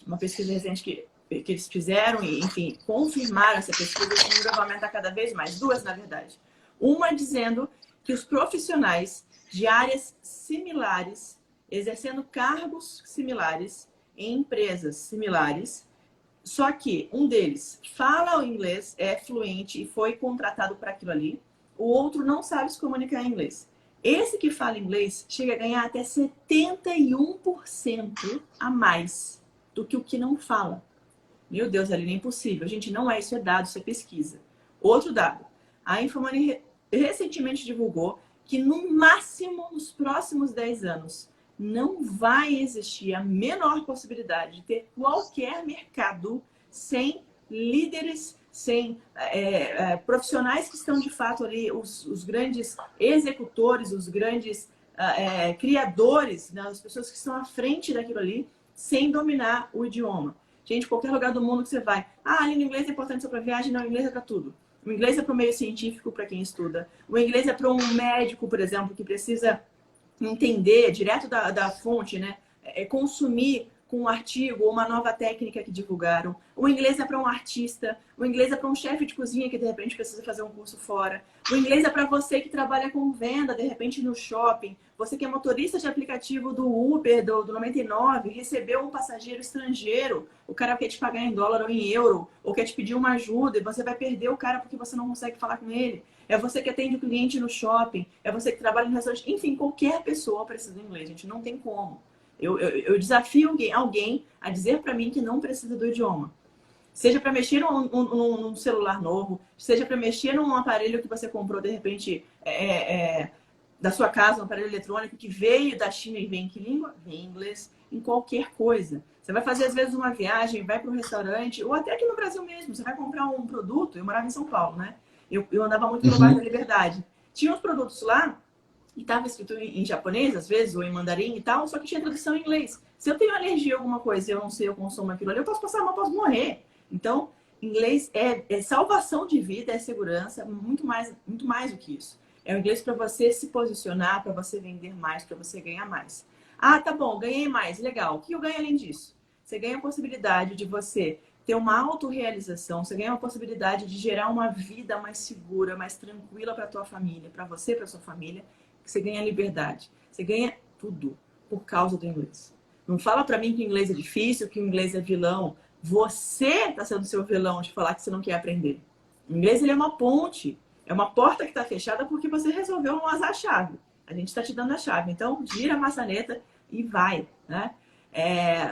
uma pesquisa recente que eles fizeram e, enfim, confirmaram essa pesquisa, esse número vai aumentar cada vez mais. Duas, na verdade. Uma dizendo que os profissionais de áreas similares, exercendo cargos similares em empresas similares, só que um deles fala o inglês, é fluente e foi contratado para aquilo ali, o outro não sabe se comunicar em inglês. Esse que fala inglês chega a ganhar até 71% a mais do que o que não fala. Meu Deus, Aline, é impossível. Gente, não é isso, é dado, isso é pesquisa. Outro dado. A Infomoney recentemente divulgou que no máximo, nos próximos 10 anos, não vai existir a menor possibilidade de ter qualquer mercado sem líderes, sem profissionais que estão de fato ali, os grandes executores, os grandes criadores, né, as pessoas que estão à frente daquilo ali, sem dominar o idioma. Gente, qualquer lugar do mundo que você vai. Ah, a língua inglesa é importante só para viagem? Não, o inglês é para tudo. O inglês é para o meio científico, para quem estuda. O inglês é para um médico, por exemplo, que precisa entender direto da fonte, né? Consumir com um artigo ou uma nova técnica que divulgaram. O inglês é para um artista. O inglês é para um chefe de cozinha que, de repente, precisa fazer um curso fora. O inglês é para você que trabalha com venda, de repente, no shopping. Você que é motorista de aplicativo do Uber, do 99, recebeu um passageiro estrangeiro. O cara quer te pagar em dólar ou em euro, ou quer te pedir uma ajuda, e você vai perder o cara porque você não consegue falar com ele. É você que atende o cliente no shopping. É você que trabalha no restaurante. Enfim, qualquer pessoa precisa do inglês, gente. Não tem como. Eu desafio alguém a dizer para mim que não precisa do idioma. Seja para mexer num celular novo, seja para mexer num aparelho que você comprou, de repente, da sua casa, um aparelho eletrônico que veio da China e vem em que língua? Vem em inglês, em qualquer coisa. Você vai fazer, às vezes, uma viagem, vai para um restaurante, ou até aqui no Brasil mesmo, você vai comprar um produto. Eu morava em São Paulo, né? Eu andava muito no bairro da Liberdade. Tinha uns produtos lá e estava escrito em japonês, às vezes, ou em mandarim e tal, só que tinha tradução em inglês. Se eu tenho alergia a alguma coisa e eu não sei, eu consumo aquilo ali, eu posso passar mal, posso morrer. Então, inglês é salvação de vida, é segurança, muito mais do que isso. É o inglês para você se posicionar, para você vender mais, para você ganhar mais. Ah, tá bom, ganhei mais, legal. O que eu ganho além disso? Você ganha a possibilidade de você ter uma autorrealização, você ganha a possibilidade de gerar uma vida mais segura, mais tranquila para a tua família, para você, para sua família. Você ganha liberdade. Você ganha tudo por causa do inglês. Não fala para mim que o inglês é difícil, que o inglês é vilão. Você está sendo seu vilão de falar que você não quer aprender. O inglês ele é uma ponte. É uma porta que está fechada porque você resolveu não usar a chave. A gente está te dando a chave. Então, gira a maçaneta e vai. Né?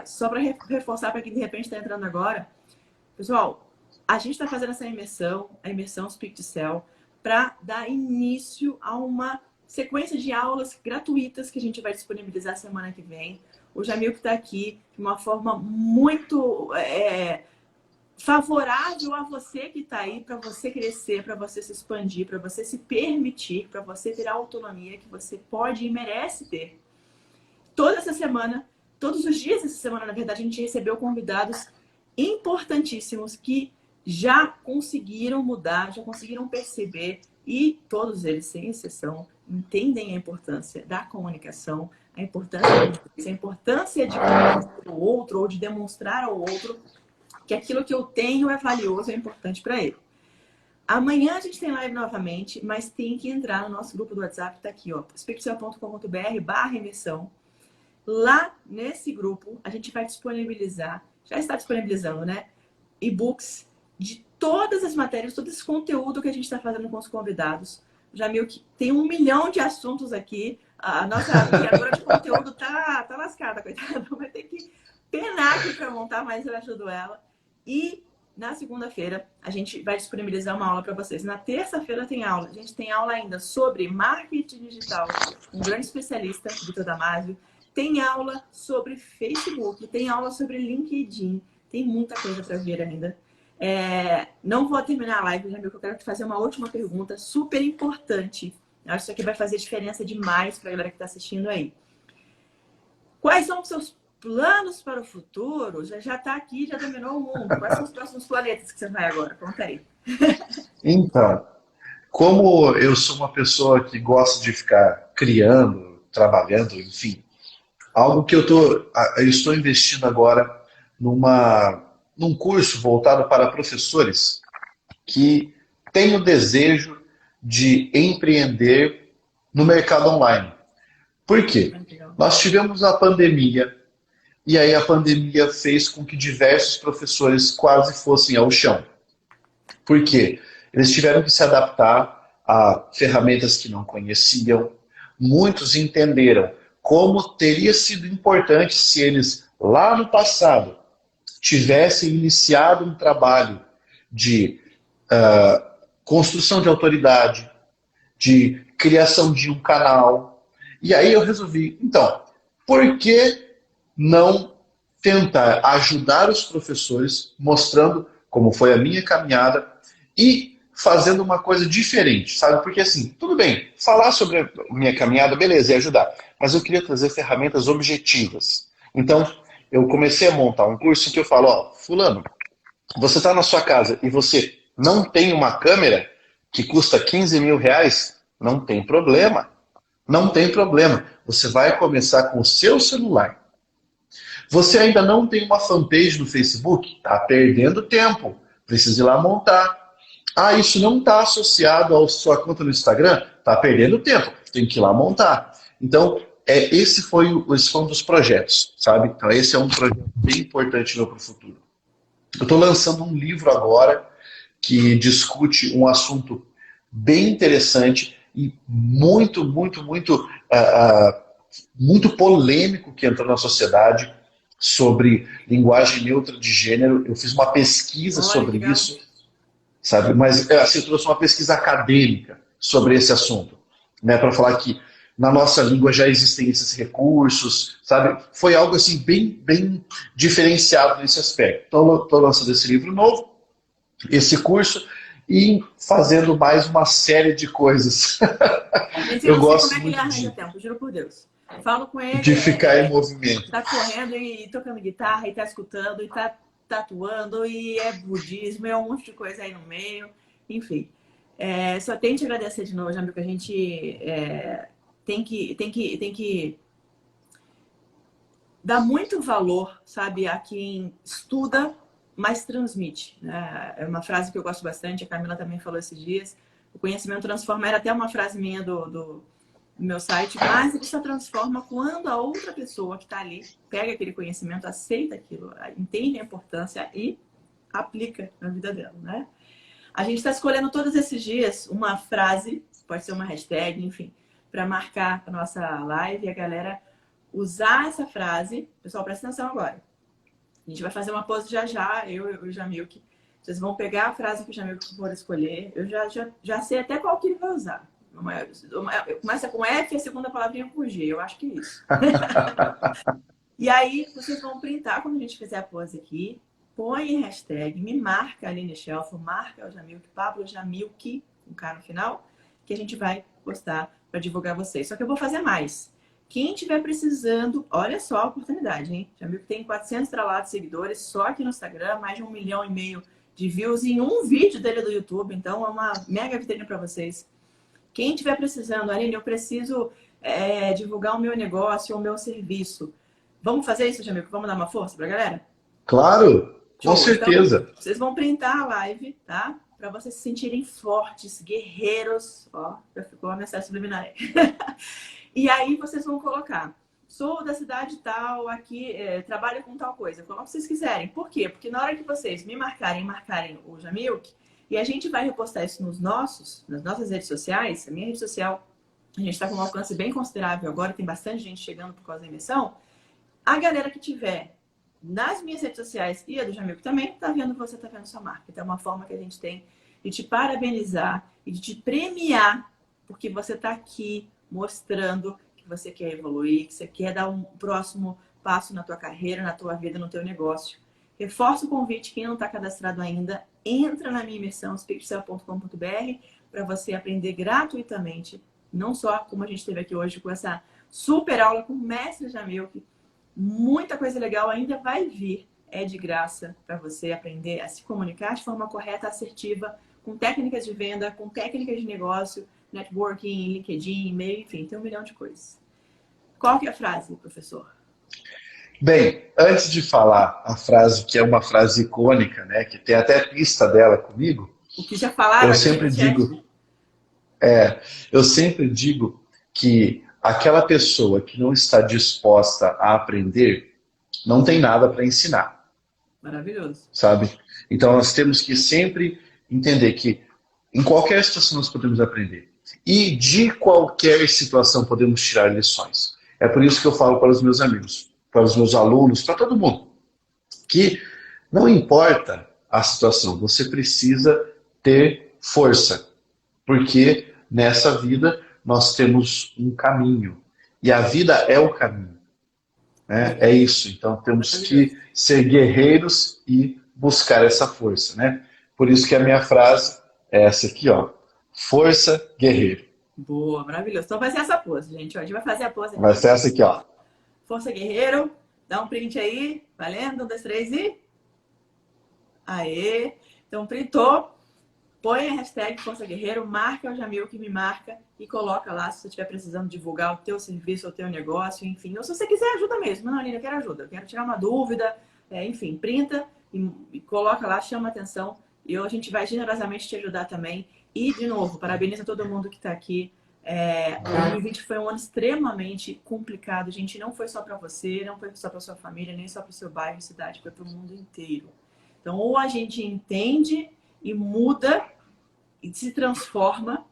Só para reforçar para quem de repente está entrando agora. Pessoal, a gente está fazendo essa imersão, a imersão Speak to Sell, para dar início a uma sequência de aulas gratuitas que a gente vai disponibilizar semana que vem. O Jamil que está aqui de uma forma muito favorável a você que está aí, para você crescer, para você se expandir, para você se permitir, para você ter a autonomia que você pode e merece ter. Toda essa semana, todos os dias dessa semana, na verdade, a gente recebeu convidados importantíssimos que já conseguiram mudar, já conseguiram perceber e todos eles, sem exceção, entendem a importância da comunicação, a importância de conhecer o outro ou de demonstrar ao outro que aquilo que eu tenho é valioso, é importante para ele. Amanhã a gente tem live novamente, mas tem que entrar no nosso grupo do WhatsApp, tá aqui, ó, speakcell.com.br/imersão. Lá nesse grupo a gente vai disponibilizar, já está disponibilizando, né, e-books de todas as matérias, todo esse conteúdo que a gente está fazendo com os convidados. Jamil, que tem 1 milhão de assuntos aqui. A nossa criadora de conteúdo tá lascada, coitada. Vai ter que penar aqui para montar, mas eu ajudo ela. E na segunda-feira a gente vai disponibilizar uma aula para vocês. Na terça-feira tem aula. A gente tem aula ainda sobre marketing digital, um grande especialista, Vitor Damasio. Tem aula sobre Facebook, tem aula sobre LinkedIn. Tem muita coisa para ver ainda. Não vou terminar a live, Jamil, que eu quero te fazer uma última pergunta super importante. Eu acho que isso aqui vai fazer diferença demais para a galera que está assistindo aí. Quais são os seus planos para o futuro? Já está aqui, já dominou o mundo. Quais são os próximos planetas que você vai agora? Conta aí. Então, como eu sou uma pessoa que gosta de ficar criando, trabalhando, enfim, algo que eu estou investindo agora num curso voltado para professores que têm o desejo de empreender no mercado online. Por quê? Nós tivemos a pandemia e aí a pandemia fez com que diversos professores quase fossem ao chão. Por quê? Eles tiveram que se adaptar a ferramentas que não conheciam. Muitos entenderam como teria sido importante se eles, lá no passado, tivessem iniciado um trabalho de construção de autoridade, de criação de um canal. E aí eu resolvi, então, por que não tentar ajudar os professores, mostrando como foi a minha caminhada e fazendo uma coisa diferente, sabe? Porque assim, tudo bem, falar sobre a minha caminhada, beleza, é ajudar. Mas eu queria trazer ferramentas objetivas. Então, eu comecei a montar um curso em que eu falo, ó, fulano, você está na sua casa e você não tem uma câmera que custa 15 mil reais, não tem problema. Não tem problema. Você vai começar com o seu celular. Você ainda não tem uma fanpage no Facebook? Está perdendo tempo. Precisa ir lá montar. Ah, isso não está associado à sua conta no Instagram? Está perdendo tempo. Tem que ir lá montar. Então, esse foi um dos projetos, sabe? Então, esse é um projeto bem importante para o futuro. Eu estou lançando um livro agora que discute um assunto bem interessante e muito polêmico que entrou na sociedade sobre linguagem neutra de gênero. Eu fiz uma pesquisa sobre isso, sabe? Mas assim, eu trouxe uma pesquisa acadêmica sobre esse assunto, né? Para falar que na nossa língua já existem esses recursos, sabe? Foi algo assim bem diferenciado nesse aspecto. Então, estou lançando esse livro novo, esse curso, e fazendo mais uma série de coisas. Eu gosto como é que ele arranja tempo, juro por Deus. Falo com ele. De ficar em movimento. Tá correndo e tocando guitarra, e tá escutando, e tá tatuando, e é budismo, é um monte de coisa aí no meio. Enfim. Só tenho que te agradecer de novo, Jamil, que a gente tem que dar muito valor, sabe, a quem estuda, mas transmite. É uma frase que eu gosto bastante, a Camila também falou esses dias. O conhecimento transforma, era até uma frase minha do meu site, mas ele só transforma quando a outra pessoa que está ali pega aquele conhecimento, aceita aquilo, entende a importância e aplica na vida dela, né? A gente está escolhendo todos esses dias uma frase, pode ser uma hashtag, enfim, para marcar a nossa live e a galera usar essa frase. Pessoal, presta atenção agora. A gente vai fazer uma pose já, eu e o Jamilk. Vocês vão pegar a frase que o Jamilk for escolher. Eu já sei até qual que ele vai usar. Começa com F e a segunda palavrinha com G. Eu acho que é isso. E aí, vocês vão printar quando a gente fizer a pose aqui. Põe hashtag, me marca Aline Shelfo, marca o Jamilk, Pablo Jamilk, com K no final, que a gente vai postar para divulgar vocês. Só que eu vou fazer mais. Quem estiver precisando, olha só a oportunidade, hein? Jamilk tem 400 tralados seguidores só aqui no Instagram, mais de 1,5 milhão de views em um vídeo dele do YouTube. Então, é uma mega vitrine para vocês. Quem estiver precisando, Aline, eu preciso divulgar o meu negócio, o meu serviço. Vamos fazer isso, Jamilk? Vamos dar uma força para a galera? Claro, com certeza. Então, vocês vão printar a live, tá? Para vocês se sentirem fortes, guerreiros. Ó, já ficou a mensagem subliminar aí. E aí vocês vão colocar: sou da cidade tal, aqui trabalho com tal coisa. Como vocês quiserem. Por quê? Porque na hora que vocês me marcarem o Jamilk, e a gente vai repostar isso nas nossas redes sociais. A minha rede social, a gente está com um alcance bem considerável agora, tem bastante gente chegando por causa da emissão. A galera que tiver nas minhas redes sociais e a do Jamilk também, tá vendo que você tá vendo sua marca. Então é uma forma que a gente tem de te parabenizar e de te premiar, porque você tá aqui mostrando que você quer evoluir, que você quer dar um próximo passo na tua carreira, na tua vida, no teu negócio. Reforço o convite, quem não está cadastrado ainda, entra na minha imersão, speakcell.com.br, para você aprender gratuitamente, não só como a gente teve aqui hoje com essa super aula com o mestre Jamilk. Muita coisa legal ainda vai vir, é de graça para você aprender a se comunicar de forma correta, assertiva, com técnicas de venda, com técnicas de negócio, networking, LinkedIn, e-mail, enfim, tem 1 milhão de coisas. Qual que é a frase, professor? Bem, antes de falar a frase, que é uma frase icônica, né, que tem até pista dela comigo, o que já falaram, eu sempre digo que aquela pessoa que não está disposta a aprender não tem nada para ensinar. Maravilhoso. Sabe? Então nós temos que sempre entender que em qualquer situação nós podemos aprender. E de qualquer situação podemos tirar lições. É por isso que eu falo para os meus amigos, para os meus alunos, para todo mundo, que não importa a situação, você precisa ter força. Porque nessa vida nós temos um caminho. E a vida é o caminho. Né? É isso. Então temos que ser guerreiros e buscar essa força. Né? Por isso que a minha frase É essa aqui, ó. Força Guerreiro. Boa, maravilhoso. Então vai ser essa pose, gente. Ó, a gente vai fazer a pose Vai aqui. ser essa aqui, ó. Força Guerreiro. Dá um print aí. Valendo? 1, 2, 3 e... Aê! Então, printou. Põe a hashtag Força Guerreiro, marca o Jamil que me marca e coloca lá se você estiver precisando divulgar o teu serviço, o teu negócio, enfim. Ou se você quiser ajuda mesmo. Não, Aline, eu quero ajuda. Eu quero tirar uma dúvida. Enfim, printa e coloca lá, chama atenção. E a gente vai generosamente te ajudar também. E, de novo, parabenizo a todo mundo que está aqui. 2020 foi um ano extremamente complicado, gente. Não foi só para você, não foi só para sua família, nem só para o seu bairro, cidade, foi para o mundo inteiro. Então, ou a gente entende e muda e se transforma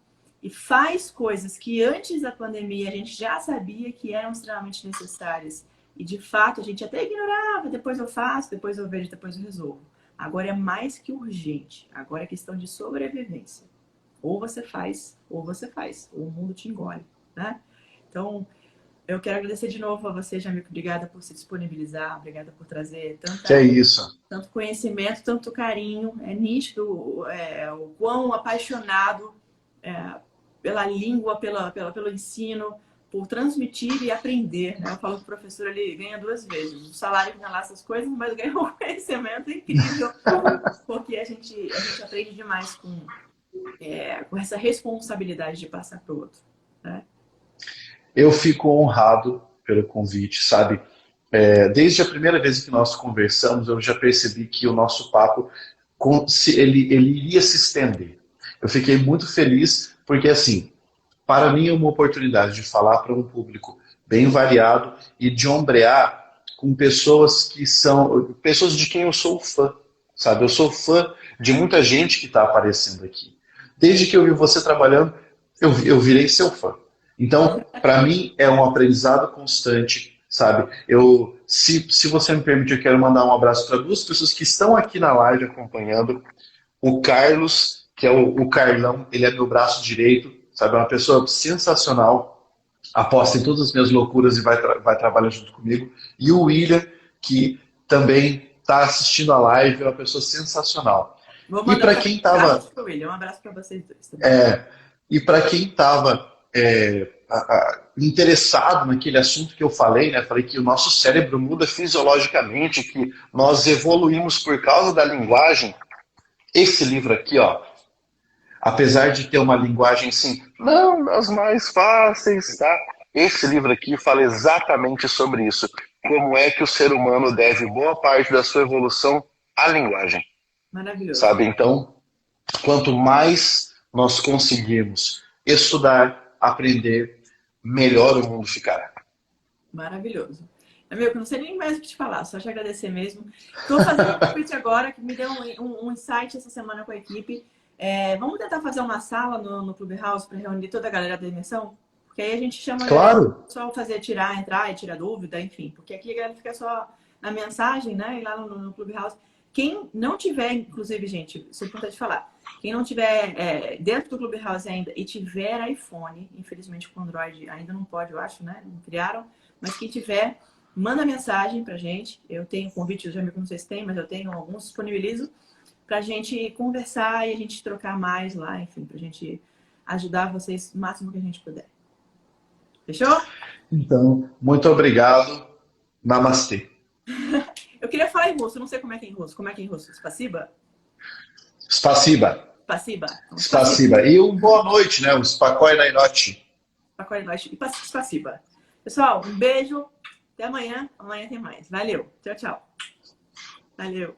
e faz coisas que antes da pandemia a gente já sabia que eram extremamente necessárias. E, de fato, a gente até ignorava. Depois eu faço, depois eu vejo, depois eu resolvo. Agora é mais que urgente. Agora é questão de sobrevivência. Ou você faz, ou você faz. Ou o mundo te engole, né? Então, eu quero agradecer de novo a você, Jamil. Obrigada por se disponibilizar. Obrigada por trazer Que é isso. tanto conhecimento, tanto carinho. É nítido o quão apaixonado pela língua, pelo ensino, por transmitir e aprender, né? Eu falo que o professor ele ganha 2 vezes. O salário ganha lá essas coisas, mas ganha um conhecimento incrível, porque a gente aprende demais com essa responsabilidade de passar para o outro, né? Eu fico honrado pelo convite, sabe? Desde a primeira vez que nós conversamos, eu já percebi que o nosso papo ele iria se estender. Eu fiquei muito feliz porque, assim, para mim é uma oportunidade de falar para um público bem variado e de ombrear com pessoas que são pessoas de quem eu sou fã, sabe? Eu sou fã de muita gente que está aparecendo aqui. Desde que eu vi você trabalhando, eu virei seu fã. Então, para mim, é um aprendizado constante, sabe? Se você me permite, eu quero mandar um abraço para 2 pessoas que estão aqui na live acompanhando. O Carlos, que é o Carlão, ele é meu braço direito, sabe? É uma pessoa sensacional, aposta em todas as minhas loucuras e vai trabalhar junto comigo. E o William, que também está assistindo a live, é uma pessoa sensacional. Vou E mandar para quem estava um abraço para vocês dois também. e para quem estava interessado naquele assunto que eu falei, né? Falei que o nosso cérebro muda fisiologicamente, que nós evoluímos por causa da linguagem. Esse livro aqui, ó, apesar de ter uma linguagem assim, não das mais fáceis, tá? Esse livro aqui fala exatamente sobre isso. Como é que o ser humano deve boa parte da sua evolução à linguagem. Maravilhoso. Sabe? Então, quanto mais nós conseguirmos estudar, aprender, melhor o mundo ficará. Maravilhoso. Amigo, eu não sei nem mais o que te falar, só te agradecer mesmo. Estou fazendo um convite agora, que me deu um insight essa semana com a equipe. Vamos tentar fazer uma sala no Clubhouse para reunir toda a galera da imersão? Porque aí a gente chama Claro. só fazer entrar e tirar dúvida, enfim. Porque aqui a galera fica só na mensagem, né? E lá no Clubhouse. Quem não tiver, inclusive, gente, isso é importante falar. Quem não tiver dentro do Clubhouse ainda e tiver iPhone, infelizmente com Android ainda não pode, eu acho, né? Não criaram. Mas quem tiver, manda mensagem pra gente. Eu tenho convite, eu já não sei se tem, mas eu tenho alguns, disponibilizo pra gente conversar e a gente trocar mais lá, enfim, pra gente ajudar vocês o máximo que a gente puder. Fechou? Então, muito obrigado. Namastê. Eu queria falar em russo, eu não sei como é que é em russo. Como é que é em russo? Spasiba? Spasiba. Spasiba. Spasiba. E boa noite, né? O Spokoj na noite. Spokoj na noite. E Spasiba. Pessoal, um beijo. Até amanhã. Amanhã tem mais. Valeu. Tchau, tchau. Valeu.